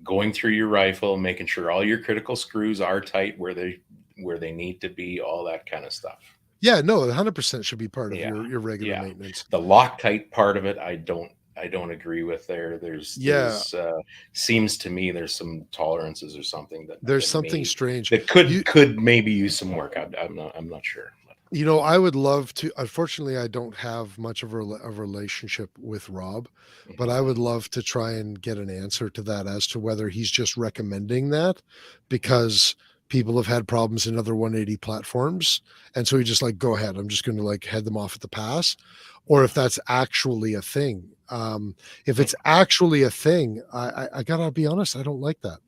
going through your rifle, making sure all your critical screws are tight where they need to be, all that kind of stuff. Yeah, no, 100% should be part of your regular maintenance. The Loctite part of it, I don't agree with there. There's seems to me there's some tolerances or something there's something strange that could maybe use some work. I'm not sure. I would love to. Unfortunately, I don't have much of a relationship with Rob, but I would love to try and get an answer to that as to whether he's just recommending that because people have had problems in other 180 platforms. And so he just like, go ahead. I'm just going to like head them off at the pass, or if that's actually a thing. If it's actually a thing, I gotta be honest, I don't like that.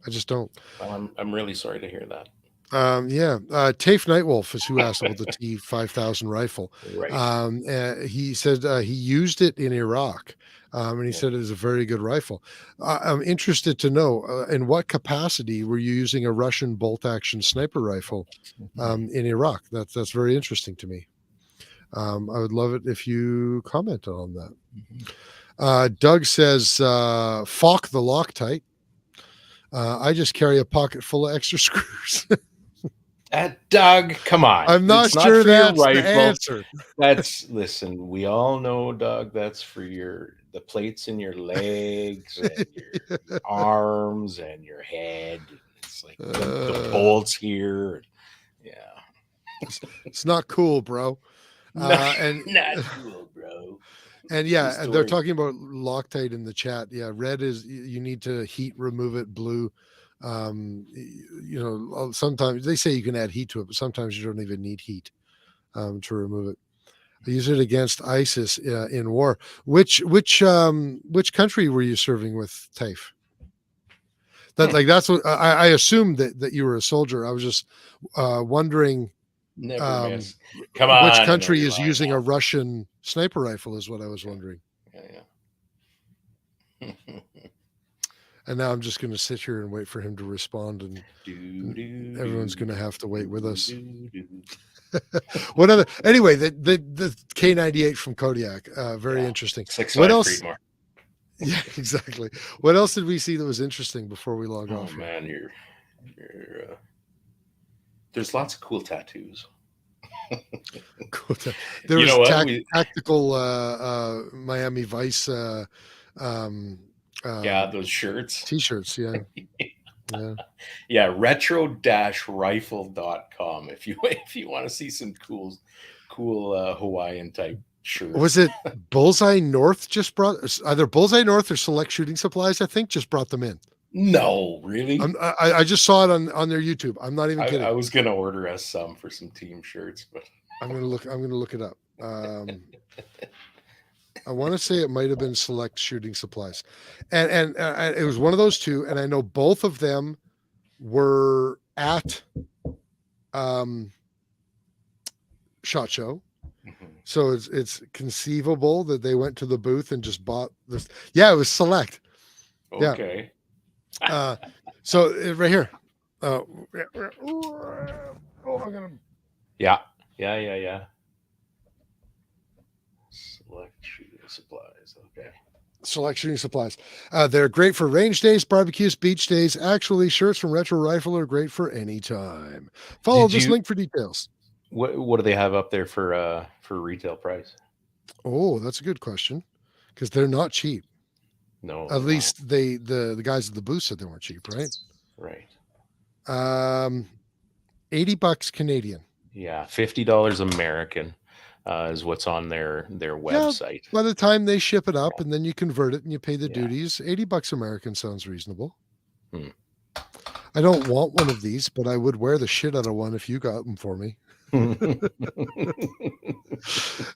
I just don't. Well, I'm really sorry to hear that. Tafe Nightwolf is who asked about the T5000 rifle. Right. He said he used it in Iraq, and he said it is a very good rifle. I'm interested to know in what capacity were you using a Russian bolt-action sniper rifle in Iraq? That's very interesting to me. I would love it if you comment on that. Doug says, "Fuck the Loctite. I just carry a pocket full of extra screws." Doug, come on. I'm not sure that's the answer. Listen, we all know, Doug, that's for the plates in your legs and your arms and your head. It's like the bolts here. Yeah. It's not cool, bro. Not cool, bro. And and they're talking about Loctite in the chat. Yeah, red is you need to heat remove it. Blue, sometimes they say you can add heat to it, but sometimes you don't even need heat to remove it. I use it against ISIS in war. Which country were you serving with, Tafe? That's what I assumed that you were a soldier. I was just wondering Never miss. Come on. which country is using a Russian sniper rifle is what I was wondering. Yeah. And now I'm just going to sit here and wait for him to respond, and everyone's going to have to wait with us. What other? Anyway, the K98 from Kodiak, very interesting. What else? Yeah, exactly. What else did we see that was interesting before we log off? Oh man, there's lots of cool tattoos. Cool. There was tactical Miami Vice. Those shirts, t-shirts. Yeah. retro-rifle.com if you want to see some cool Hawaiian type shirts. Was it Bullseye North just brought either Bullseye North or Select Shooting Supplies? I think just brought them in. No, really? I just saw it on their YouTube. I'm not even kidding. I was gonna order us some for some team shirts, but I'm gonna look it up. I want to say it might have been Select Shooting Supplies, and it was one of those two. And I know both of them were at SHOT Show, so it's conceivable that they went to the booth and just bought this. Yeah, it was Select. Okay. Yeah. So right here. I'm gonna. Yeah. Select Shooting Supplies. Okay. Select Shooting Supplies. They're great for range days, barbecues, beach days. Actually, shirts from Retro Rifle are great for any time. Follow this link for details. What do they have up there for retail price? Oh, that's a good question, because they're not cheap. No. At least the guys at the booth said they weren't cheap, right? Right. $80 Canadian. Yeah, $50 American. Is what's on their website. By the time they ship it up and then you convert it and you pay the duties, $80 American sounds reasonable. I don't want one of these, but I would wear the shit out of one if you got them for me.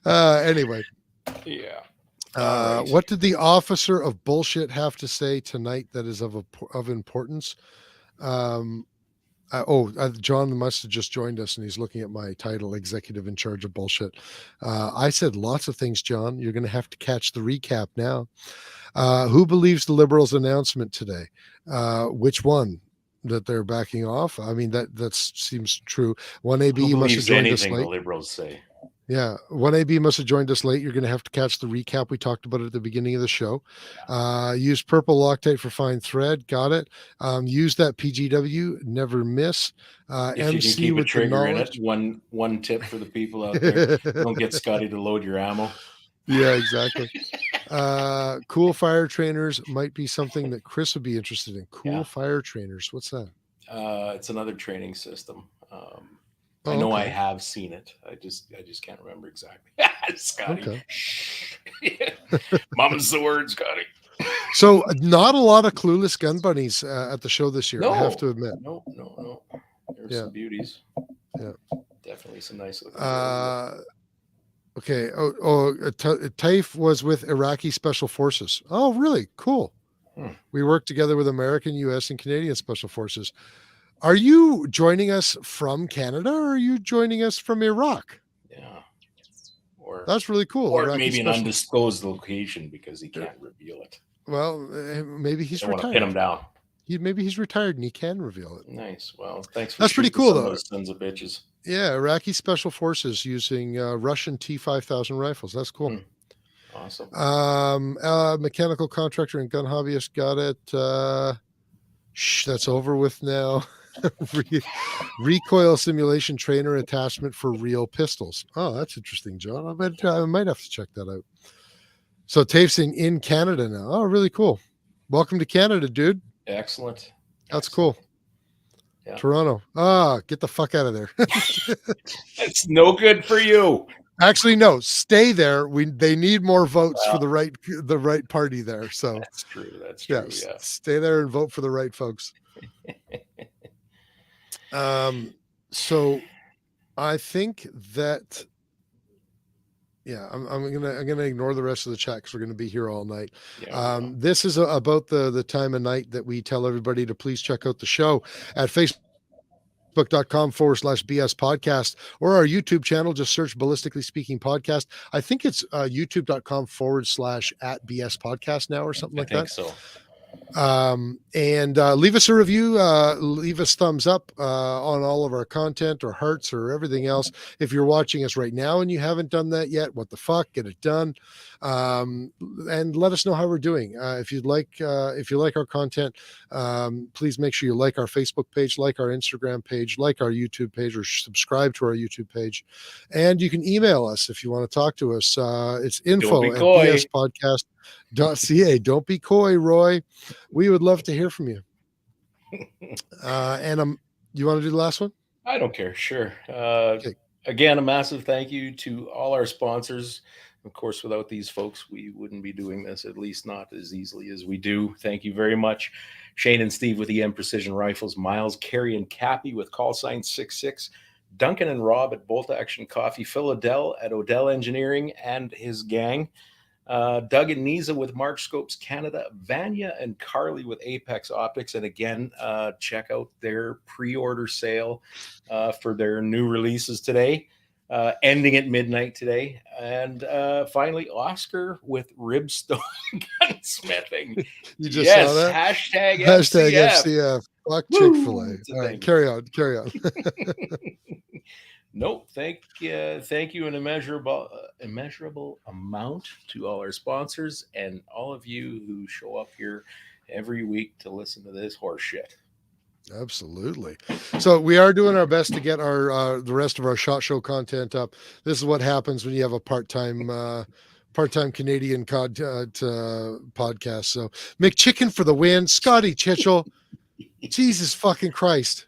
Anyway. Yeah. What did the officer of bullshit have to say tonight that is of importance? John must have just joined us and he's looking at my title, Executive in Charge of Bullshit. I said lots of things, John. You're going to have to catch the recap now. Who believes the Liberals' announcement today? Which one? That they're backing off? I mean, that seems true. 1AB must have joined us late. The Liberals say. Yeah, 1AB must have joined us late. You're going to have to catch the recap. We talked about it at the beginning of the show. Use purple Loctite for fine thread. Got it. Use that PGW. Never miss. If MC you can keep a with trigger the in it. One tip for the people out there: don't get Scotty to load your ammo. Yeah, exactly. Cool fire trainers might be something that Kris would be interested in. Cool fire trainers. What's that? It's another training system. I know I have seen it. I just can't remember exactly. Scotty. Okay. Mom's the word, Scotty. So not a lot of clueless gun bunnies at the show this year. No, I have to admit. No. There's some beauties. Yeah. Definitely some nice looking. Okay. Taif was with Iraqi Special Forces. Oh, really? Cool. We work together with American, U.S., and Canadian Special Forces. Are you joining us from Canada or are you joining us from Iraq? Yeah. That's really cool. Or Iraqi maybe an undisclosed location because he can't reveal it. Well, maybe he's retired. Want to pin him down. Maybe he's retired and he can reveal it. Nice. Well, thanks for That's pretty cool, though. Those sons of bitches. Yeah, Iraqi Special Forces using Russian T-5000 rifles. That's cool. Awesome. Mechanical contractor and gun hobbyist got it. That's over with now. Recoil simulation trainer attachment for real pistols. Oh, that's interesting, John. I might have to check that out. So Taif's in Canada now. Oh, really cool. Welcome to Canada, dude. Excellent. That's cool. Yeah. Toronto. Get the fuck out of there. It's no good for you. Actually, no. Stay there. They need more votes for the right party there. So that's true. That's true. Yeah. Stay there and vote for the right folks. So I think that Yeah, I'm gonna ignore the rest of the chat because we're gonna be here all night. Yeah, This is about the time of night that we tell everybody to please check out the show at facebook.com/BS podcast or our YouTube channel. Just search Ballistically Speaking Podcast. I think it's youtube.com/@BS podcast now or something like that. I think so. And leave us a review, leave us thumbs up on all of our content or hearts or everything else. If you're watching us right now and you haven't done that yet, what the fuck, get it done. And let us know how we're doing. If you like our content, please make sure you like our Facebook page, like our Instagram page, like our YouTube page, or subscribe to our YouTube page. And you can email us if you want to talk to us. It's info@bspodcast.ca. Don't be coy, Roy. We would love to hear from you. And you want to do the last one? I don't care. Sure. Okay. Again, a massive thank you to all our sponsors. Of course, without these folks, we wouldn't be doing this, at least not as easily as we do. Thank you very much. Shane and Steve with EM Precision Rifles, Miles, Carrie, and Cappy with call sign 66, Duncan and Rob at Bolt Action Coffee, Phil Odell at Odell Engineering and his gang, Doug and Niza with March Scopes Canada, Vanya and Carly with Apex Optics. And again, check out their pre-order sale for their new releases today, ending at midnight today. And finally, Oscar with Ribstone Gunsmithing. You just saw that? Hashtag FCF. Fuck Chick-fil-A. All right, carry on. Nope. Thank you an immeasurable amount to all our sponsors and all of you who show up here every week to listen to this horse shit. Absolutely. So we are doing our best to get our the rest of our SHOT Show content up. This is what happens when you have a part-time Canadian podcast. So McChicken for the win. Scotty Chitchell. Jesus fucking Christ.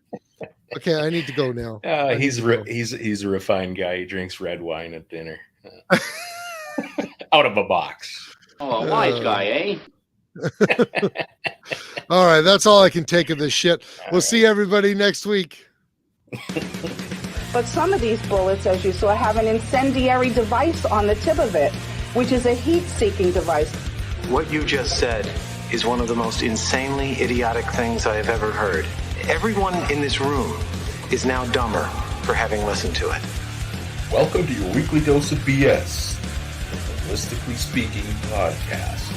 Okay, I need to go now. He's a refined guy. He drinks red wine at dinner, out of a box. Oh, a wise guy, eh? All right, that's all I can take of this shit. We'll see everybody next week. But some of these bullets, as you saw, have an incendiary device on the tip of it, which is a heat-seeking device. What you just said is one of the most insanely idiotic things I have ever heard. Everyone in this room is now dumber for having listened to it. Welcome to your weekly dose of BS, the Ballistically Speaking podcast.